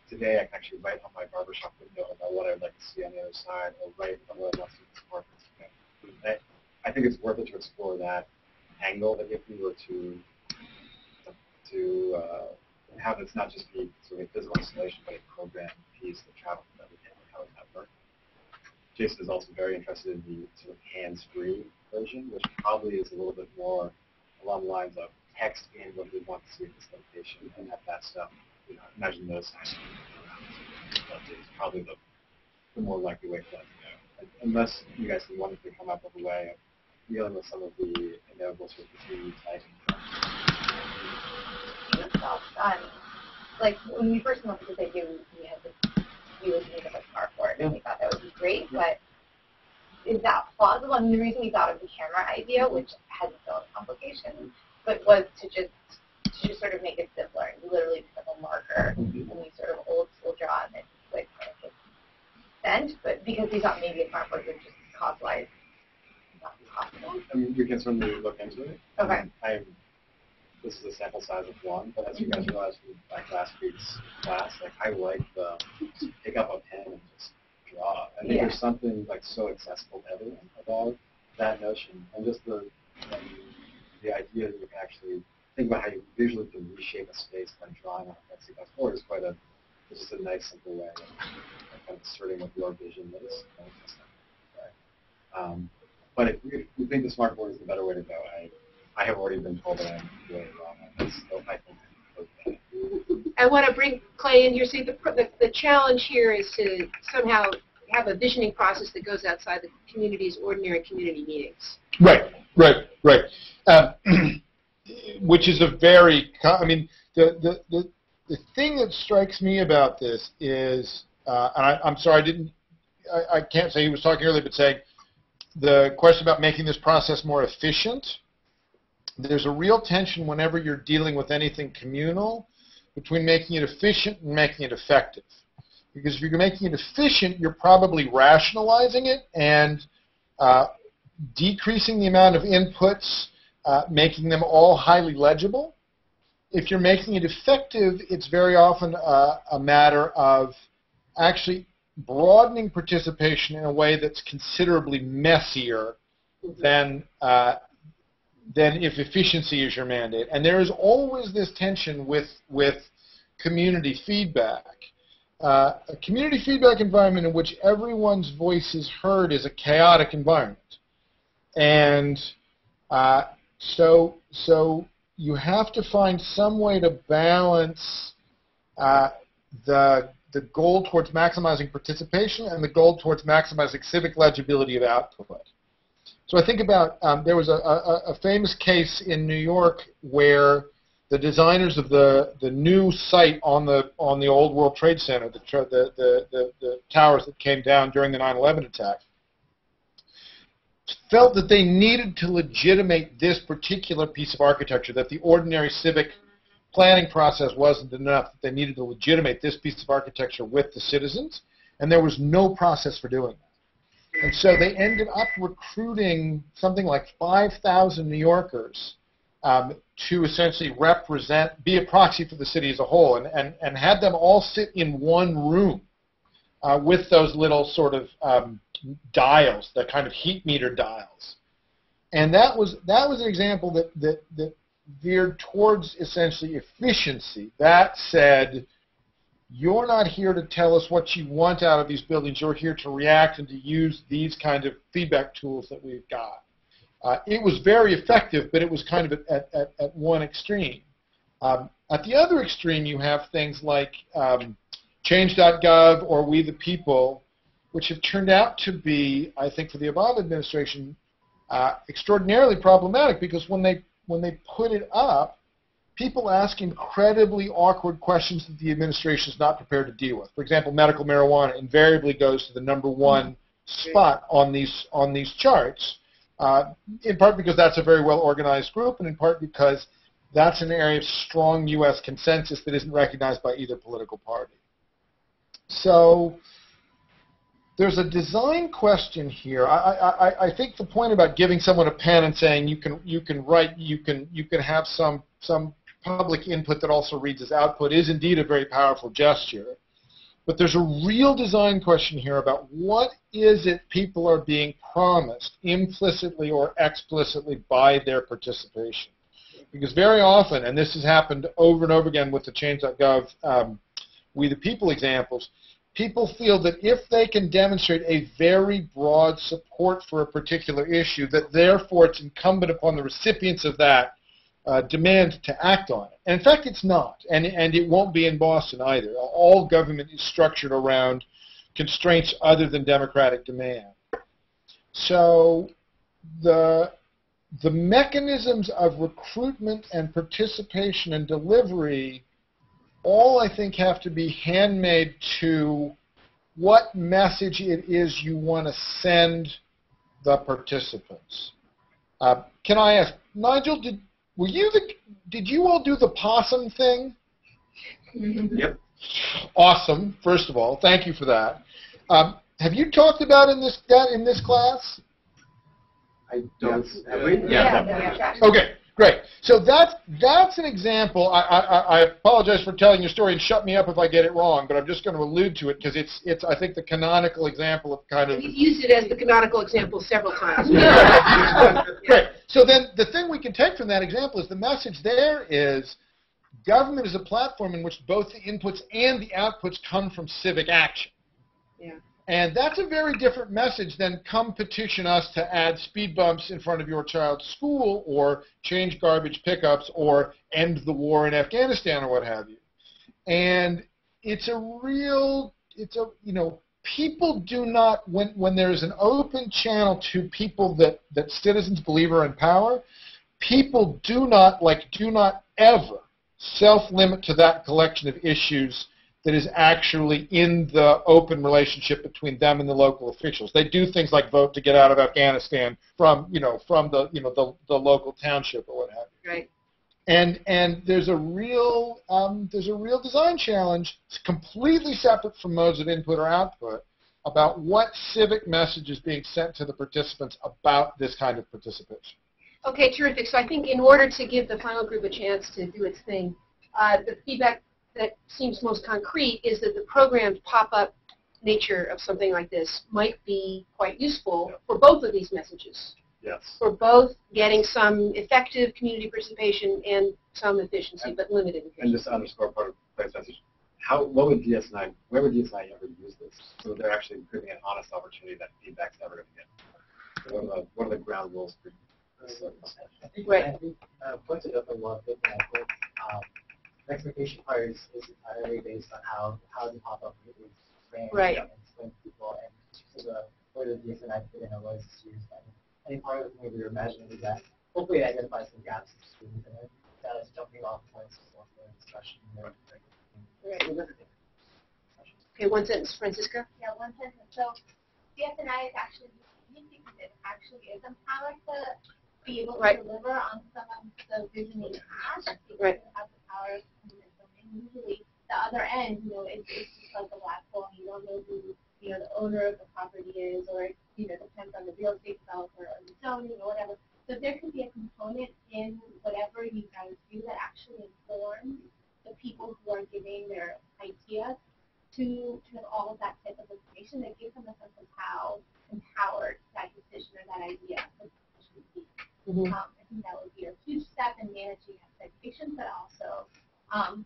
today I can actually write on my barbershop window about what I'd like to see on the other side, or write on what I'd like to see in this apartment. I think it's worth it to explore that angle, that if we were to have this not just be sort of a physical installation, but a program piece that travels through the neighborhood, how would that work? Jason is also very interested in the sort of hands-free version, which probably is a little bit more along the lines of text in what we want to see at this location and have that stuff, imagine those signs around. It's probably the more likely way for that to go. Unless you guys can wonderfully come up with a way of dealing with some of the inevitable sort of community type. Like when we first came up with this idea, we was thinking of a smart board, and we thought that would be great, but is that plausible? And the reason we thought of the camera idea, which has its own complications, but was to just sort of make it simpler and literally pick up a marker and we sort of old school draw and then click and it spend, but because these aren't maybe in conflict, it's just cost-wise not possible. I mean, we can certainly look into it. Okay. This is a sample size of one, but as you guys realized from like last week's class, like I like the just pick up a pen and just draw. I think there's something like so accessible to everyone about that notion, and just the idea that you can actually think about how you visually can reshape a space by drawing on a plexiglass board is it's just a nice, simple way of kind of asserting what your vision is. But if we think the smart board is the better way to go, I have already been told that I'm way wrong on this, so I think I want to bring Clay in here. See, the challenge here is to somehow have a visioning process that goes outside the community's ordinary community meetings. Right. Which is a very, I mean, the thing that strikes me about this is, and I'm sorry, I can't say he was talking earlier, but saying the question about making this process more efficient. There's a real tension whenever you're dealing with anything communal between making it efficient and making it effective. Because if you're making it efficient, you're probably rationalizing it and decreasing the amount of inputs, making them all highly legible. If you're making it effective, it's very often a matter of actually broadening participation in a way that's considerably messier than if efficiency is your mandate. And there is always this tension with community feedback. A community feedback environment in which everyone's voice is heard is a chaotic environment. And so you have to find some way to balance the goal towards maximizing participation and the goal towards maximizing civic legibility of output. So I think about, there was a famous case in New York where the designers of the new site on the old World Trade Center, the towers that came down during the 9/11 attack, felt that they needed to legitimate this particular piece of architecture, that the ordinary civic planning process wasn't enough, that they needed to legitimate this piece of architecture with the citizens, and there was no process for doing that. And so they ended up recruiting something like 5,000 New Yorkers to essentially be a proxy for the city as a whole, and had them all sit in one room with those little sort of dials, the kind of heat meter dials. And that was an example that veered towards essentially efficiency. That said, you're not here to tell us what you want out of these buildings. You're here to react and to use these kind of feedback tools that we've got. It was very effective, but it was kind of at one extreme. At the other extreme, you have things like Change.gov or We the People, which have turned out to be, I think, for the Obama administration, extraordinarily problematic, because when they put it up, people ask incredibly awkward questions that the administration is not prepared to deal with. For example, medical marijuana invariably goes to the #1 spot on these charts, in part because that's a very well-organized group, and in part because that's an area of strong U.S. consensus that isn't recognized by either political party. So there's a design question here. I think the point about giving someone a pen and saying you can write, you can have some public input that also reads as output is indeed a very powerful gesture. But there's a real design question here about what is it people are being promised implicitly or explicitly by their participation. Because very often, and this has happened over and over again with the Change.gov We the People examples, people feel that if they can demonstrate a very broad support for a particular issue, that therefore it's incumbent upon the recipients of that demand to act on it. And in fact, it's not, and it won't be in Boston either. All government is structured around constraints other than democratic demand. So the mechanisms of recruitment and participation and delivery all, I think, have to be handmade to what message it is you want to send the participants. Can I ask, Nigel, did you all do the possum thing? Yep. Awesome, first of all. Thank you for that. have you talked about in this class? I don't. Yeah. Okay, great. So that's an example. I apologize for telling your story and shut me up if I get it wrong, but I'm just going to allude to it because it's I think the canonical example of kind of. You've used it as the canonical example several times. Great. So then the thing we can take from that example is the message there is government is a platform in which both the inputs and the outputs come from civic action. Yeah. And that's a very different message than come petition us to add speed bumps in front of your child's school or change garbage pickups or end the war in Afghanistan or what have you. And people do not, when there's an open channel to people that citizens believe are in power, people do not ever self-limit to that collection of issues that is actually in the open relationship between them and the local officials. They do things like vote to get out of Afghanistan from the local township or what have you. Right. And there's a real design challenge, it's completely separate from modes of input or output, about what civic message is being sent to the participants about this kind of participation. Okay, terrific. So I think in order to give the final group a chance to do its thing, the feedback that seems most concrete is that the programmed pop-up nature of something like this might be quite useful for both of these messages. Yes. For both getting some effective community participation and some efficiency, but limited efficiency. And just to underscore part of Claire's message, where would DSNI ever use this? So they're actually giving an honest opportunity that feedback's never going to get. So what are the ground rules for this? Right. I think pointed up a lot of different angles. The expectation part is entirely based on how the pop-up is framed Right. and explained to people, and where the DSNI fit in or what is used. I think part of the thing we were imagining is that hopefully it identifies some gaps in students and then that is jumping off points for the discussion. Right. Okay, one sentence, Francisca. Yeah, one sentence. So DSNI is actually unique because it actually is empowered to be able to deliver on some of the visioning tasks. Right. Have the power to implement them. And usually the other end, it's just like a black hole. You don't know who the owner of the property is, or depends on the real estate developer or the zoning or whatever. So there could be a component in whatever you guys do that actually informs the people who are giving their ideas to have all of that type of information that gives them a sense of how empowered that decision or that idea could potentially be. I think that would be a huge step in managing expectations, but also kind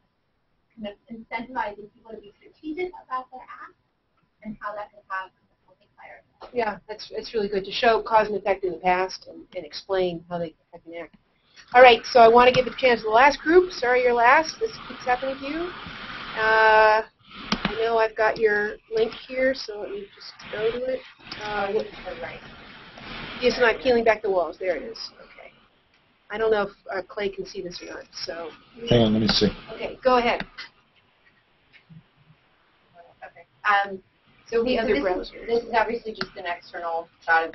of incentivizing people to be strategic about their act and how that could have a multiplier. Yeah, it's really good to show cause and effect in the past and explain how they can act. All right, so I want to give a chance to the last group. Sorry you're last. This keeps happening to you. I know I've got your link here, so let me just go to it. Right. Yes, and I'm peeling back the walls. There it is. Okay. I don't know if Clay can see this or not. So. Hang on, let me see. Okay, go ahead. Okay. So The other this browser. This is obviously just an external shot of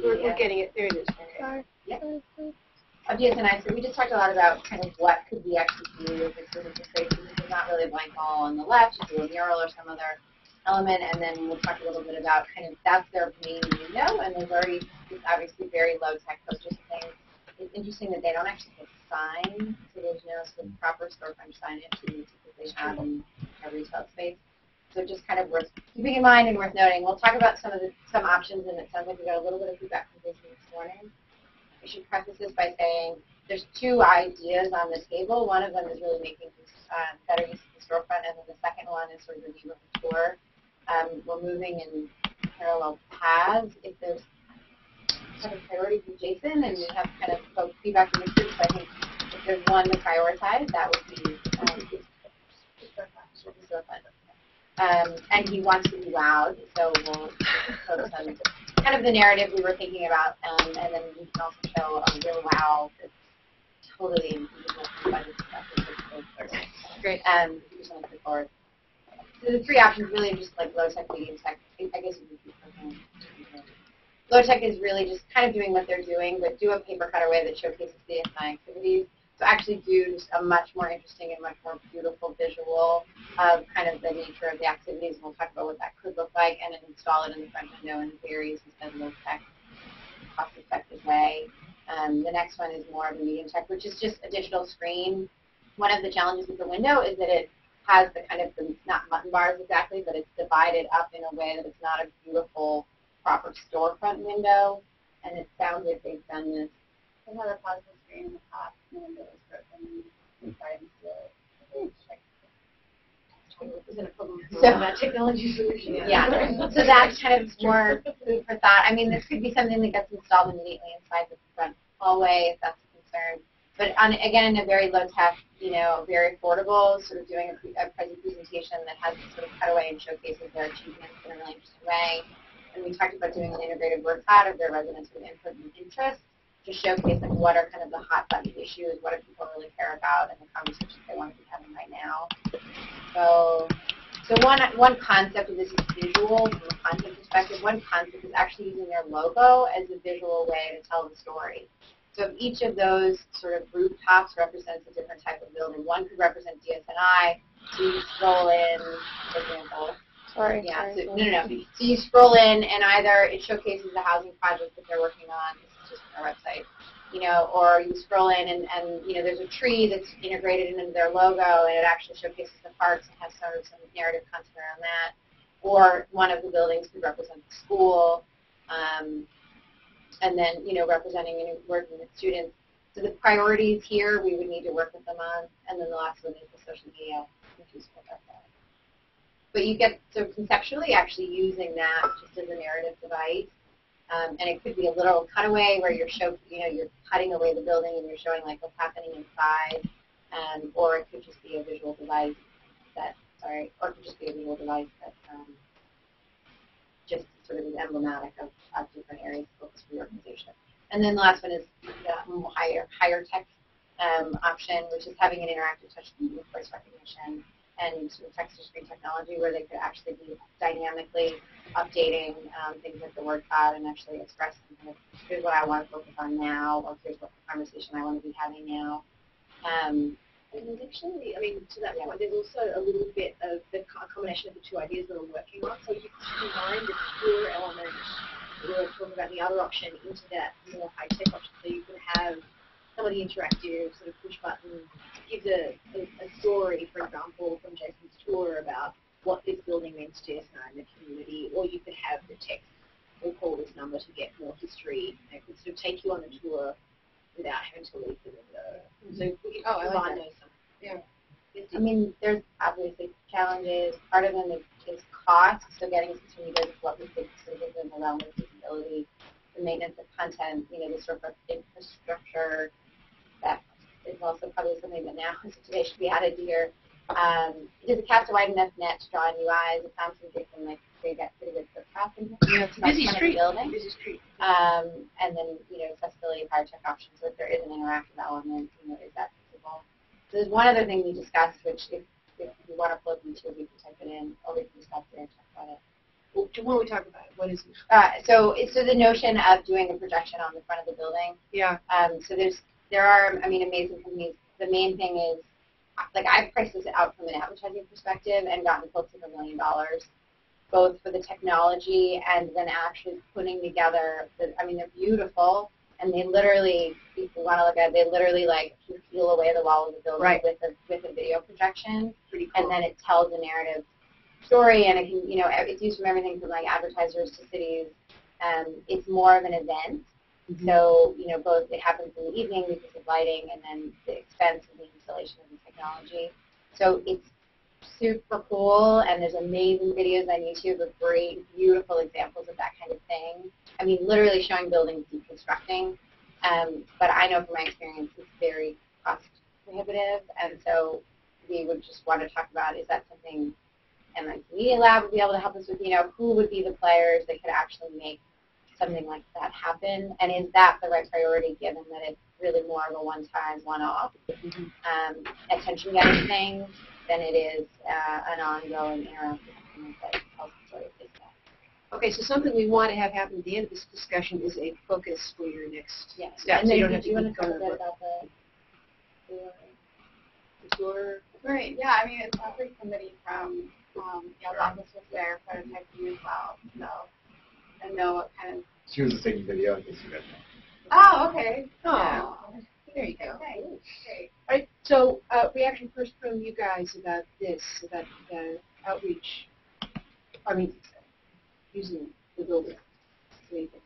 We're getting it. There it is. Okay. Yep. Of DSNI, so we just talked a lot about kind of what could we actually do if it's physical space. This is not really a blank wall on the left, just do a mural or some other element, and then we'll talk a little bit about kind of that's their main window, and there's already this obviously very low tech postage thing. It's interesting that they don't actually put sign, so there's no sort of proper storefront signage that they have in a retail space. So just kind of worth keeping in mind and worth noting. We'll talk about some options, and it sounds like we got a little bit of feedback from Jason this morning. I should preface this by saying there's two ideas on the table. One of them is really making better use of the storefront, and then the second one is sort of a neighborhood tour. We're moving in parallel paths. If there's kind of priority from Jason, and we have kind of folks feedback from the groups, I think if there's one to prioritize, that would be the storefront. And he wants to be loud, so we'll focus on kind of the narrative we were thinking about, and then we can also show a real wow that's totally invisible by this stuff. Great. We just want to click forward. So the three options really are just like low tech, medium tech. I guess you can low tech is really just kind of doing what they're doing, but do a paper cutter way that showcases DSNI activities. to actually do just a much more interesting and much more beautiful visual of kind of the nature of the activities, and we'll talk about what that could look like, and then install it in the front window in a very low tech, cost-effective way. The next one is more of a medium tech, which is just a digital screen. One of the challenges with the window is that it has the kind of, not mutton bars exactly, but it's divided up in a way that it's not a beautiful, proper storefront window. And it sounds like they've done this. They have a positive screen in the top, and the window is broken inside and still. Isn't a problem for that technology solution. Yeah. So that's kind of more food for thought. I mean, this could be something that gets installed immediately inside the front hallway if that's a concern. But again, in a very low tech, very affordable, sort of doing a presentation that has sort of cutaway and showcases their achievements in a really interesting way. And we talked about doing an integrated work pad of their residents with input and interest to showcase like what are kind of the hot button issues, what do people really care about, and the conversations they want to be having right now. So one concept of this is visual from a content perspective. One concept is actually using their logo as a visual way to tell the story. So if each of those sort of rooftops represents a different type of building, one could represent DSNI. So you scroll in, for example. Sorry. Yeah. So, no. So you scroll in, and either it showcases the housing project that they're working on. This is just on our website. Or you scroll in, and there's a tree that's integrated into their logo, and it actually showcases the parks and has sort of some narrative content around that. Or one of the buildings could represent the school. And then, representing and working with students. So the priorities here, we would need to work with them on. And then the last one is the social media, which is what that's at. But you get, so conceptually actually using that just as a narrative device. And it could be a little cutaway where you're you're cutting away the building and you're showing like what's happening inside. Or it could just be a visual device just sort of is emblematic of different areas of focus for your organization. And then the last one is the higher tech option, which is having an interactive touch screen with voice recognition and sort of text-to-screen technology where they could actually be dynamically updating things like the word cloud and actually expressing kind of, here's what I want to focus on now, or here's what conversation I want to be having now. And actually, to that point, there's also a little bit of the combination of the two ideas that we're working on. So you can combine the tour element that we were talking about, the other option, into that more high-tech option. So you can have some of the interactive sort of push button, gives a story, for example, from Jason's tour about what this building means to DSNI in the community, or you could have the text, we'll call this number to get more history. It could sort of take you on the tour without having to leave the window. So we can combine those. Yeah. There's obviously challenges. Part of them is cost, so getting system meters is what we think sort of within the realm of feasibility. The maintenance of content, the sort of infrastructure, that is also probably something that now today should be added here. Does it cast a wide enough net to draw new eyes? It sounds like they can get pretty good foot traffic in here. It's a busy street. Busy street. And then, accessibility, higher tech options. So if there is an interactive element, is that feasible? So there's one other thing we discussed, which if you want to pull up YouTube, we can type it in, or we can just stop there and talk about it. Well, why don't we talk about it? What is it? So the notion of doing a projection on the front of the building. Yeah. So there are amazing companies. The main thing is, I've priced this out from an advertising perspective and gotten close to $1 million, both for the technology and then actually putting together. They're beautiful, and they literally, if you want to look at it, they literally you peel away the wall of the building with a video projection, pretty cool. And then it tells a narrative story, and it can, it's used from everything from advertisers to cities. It's more of an event. Mm-hmm. So, both it happens in the evening because of lighting and then the expense of the installation of the technology. So it's super cool, and there's amazing videos on YouTube of great, beautiful examples of that kind of thing. Literally showing buildings deconstructing. But I know from my experience it's very cost prohibitive, and so we would just want to talk about, is that something MIT Media Lab would be able to help us with, who would be the players that could actually make something like that happen, and is that the right priority given that it's really more of a one-time, one-off attention-getting thing than it is an ongoing interactive thing that tells the story of this stuff. Okay, so something we want to have happen at the end of this discussion is a focus for your next step. And so then you don't have do you to want to talk a bit about for the tour? Right, yeah, I mean, it sounds like somebody from Yale's office was there prototyping as well, so I know what kind of... She was just taking video in case you guys know. Oh, okay. Oh, Yeah. there you go. Okay, great. All right, so reaction first from you guys about this, about outreach, I mean, using the building. What do you think?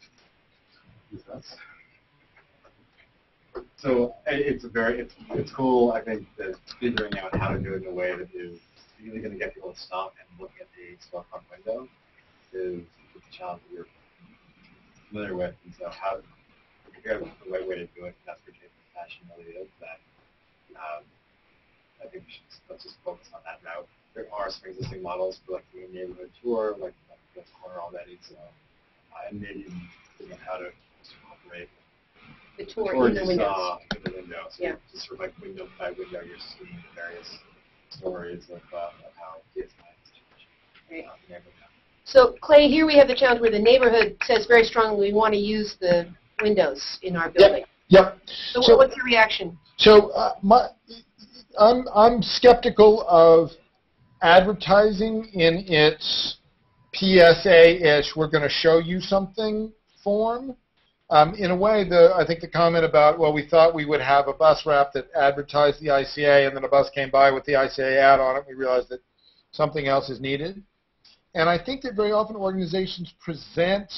So it's cool. I think that figuring out how to do it in a way that is really going to get people to stop and look at the storefront window is a challenge that you're familiar with. And so how to figure out the right way to do it, that's what fashion really is. That I think let's just focus on that route. There are some existing models for like doing a neighborhood tour, like the corner already. So and maybe figuring out how to incorporate The tour in the window. In the window. So Yeah. just sort of like window by window, you're seeing the various stories of how DSI is changing. Right. So, Clay, here we have the challenge where the neighborhood says very strongly we want to use the windows in our building. Yep. So what's your reaction? So I'm skeptical of advertising in its PSA-ish, we're going to show you something form. In a way, I think the comment about, well, we thought we would have a bus wrap that advertised the ICA, and then a bus came by with the ICA ad on it, we realized that something else is needed. And I think that very often organizations present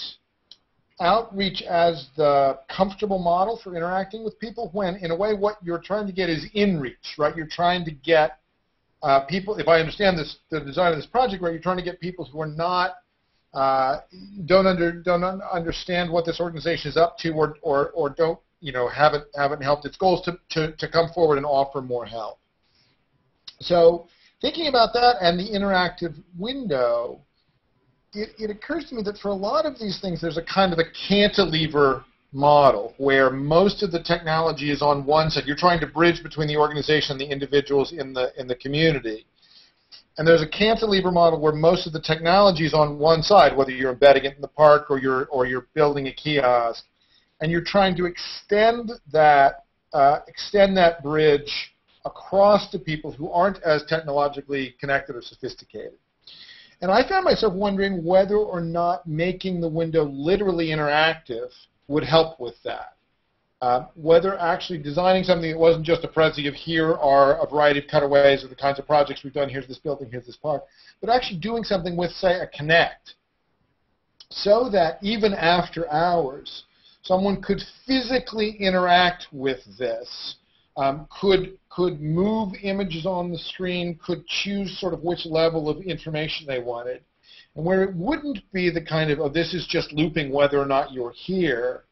outreach as the comfortable model for interacting with people when, in a way, what you're trying to get is in-reach, right? You're trying to get people, if I understand the design of this project right, you're trying to get people who are not, don't understand what this organization is up to or don't, haven't helped its goals to come forward and offer more help. So thinking about that and the interactive window, it occurs to me that for a lot of these things, there's a kind of a cantilever model where most of the technology is on one side. You're trying to bridge between the organization and the individuals in the community. And there's a cantilever model where most of the technology is on one side, whether you're embedding it in the park or you're building a kiosk, and you're trying to extend that bridge across to people who aren't as technologically connected or sophisticated. And I found myself wondering whether or not making the window literally interactive would help with that. Whether actually designing something that wasn't just a prezi of here are a variety of cutaways of the kinds of projects we've done, here's this building, here's this park, but actually doing something with, say, a Connect, so that even after hours, someone could physically interact with this, could move images on the screen, could choose sort of which level of information they wanted, and where it wouldn't be the kind of, oh, this is just looping whether or not you're here,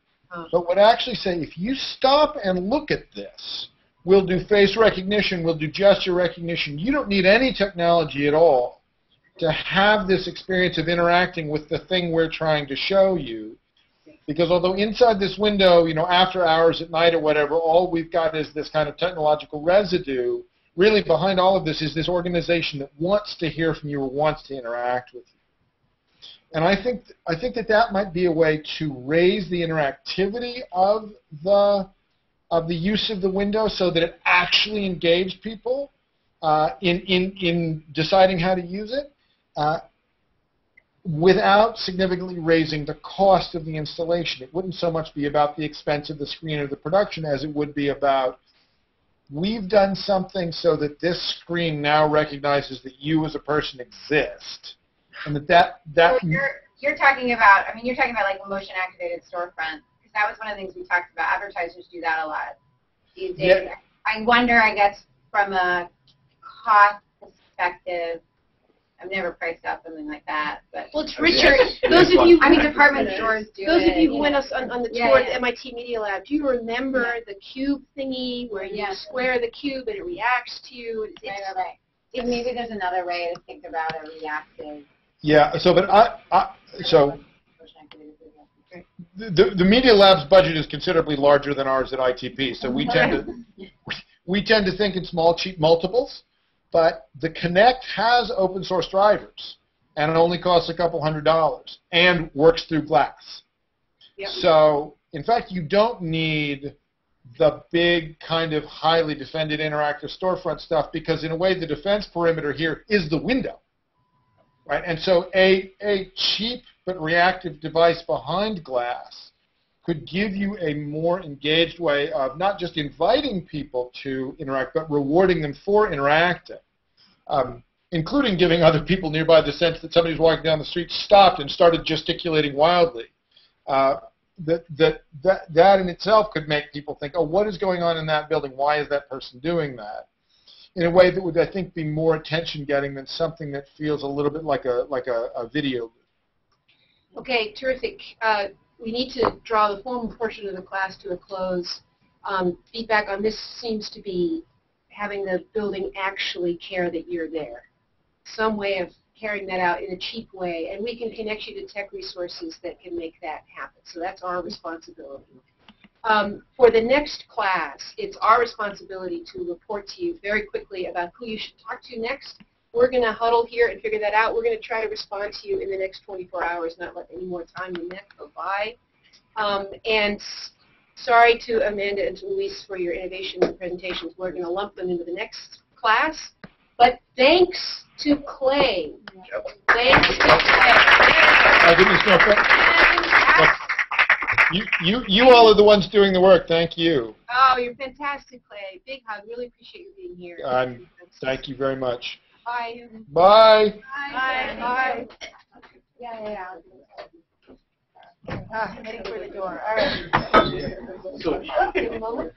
but would actually say, if you stop and look at this, we'll do face recognition, we'll do gesture recognition. You don't need any technology at all to have this experience of interacting with the thing we're trying to show you. Because although inside this window, after hours at night or whatever, all we've got is this kind of technological residue, really behind all of this is this organization that wants to hear from you or wants to interact with you. And I think that might be a way to raise the interactivity of the use of the window so that it actually engaged people in deciding how to use it. Without significantly raising the cost of the installation. It wouldn't so much be about the expense of the screen or the production as it would be about, we've done something so that this screen now recognizes that you as a person exist. And that so you're talking about, like a motion activated storefront, because that was one of the things we talked about. Advertisers do that a lot these days. Yeah. I wonder, I guess, from a cost perspective, I've never priced out something like that, but well, it's richer. Those of you, department stores do. Those of you who went us on the tour at MIT Media Lab, do you remember the cube thingy where you square the cube and it reacts to you? Right. So maybe there's another way to think about a reactive. Yeah. So, but the Media Lab's budget is considerably larger than ours at ITP, so we tend to think in small, cheap multiples. But the Connect has open source drivers, and it only costs a couple $100 and works through glass. Yep. So, in fact, you don't need the big kind of highly defended interactive storefront stuff, because in a way the defense perimeter here is the window, right? And so a cheap but reactive device behind glass could give you a more engaged way of not just inviting people to interact, but rewarding them for interacting, including giving other people nearby the sense that somebody who's walking down the street stopped and started gesticulating wildly. That in itself could make people think, oh, what is going on in that building? Why is that person doing that? In a way that would, I think, be more attention-getting than something that feels a little bit like a video. Okay, terrific. We need to draw the formal portion of the class to a close. Feedback on this seems to be having the building actually care that you're there. Some way of carrying that out in a cheap way, and we can connect you to tech resources that can make that happen. So that's our responsibility. For the next class, it's our responsibility to report to you very quickly about who you should talk to next. We're going to huddle here and figure that out. We're going to try to respond to you in the next 24 hours, not let any more time than that go by. And sorry to Amanda and to Luis for your innovation presentations. We're going to lump them into the next class. But thanks to Clay. Yep. Thanks to Clay. I didn't know. You all are the ones doing the work. Thank you. Oh, you're fantastic, Clay. Big hug. Really appreciate you being here. Thank you very much. Bye. Bye. Bye. Bye. Yeah. Heading for the door. All right. So, Give a moment.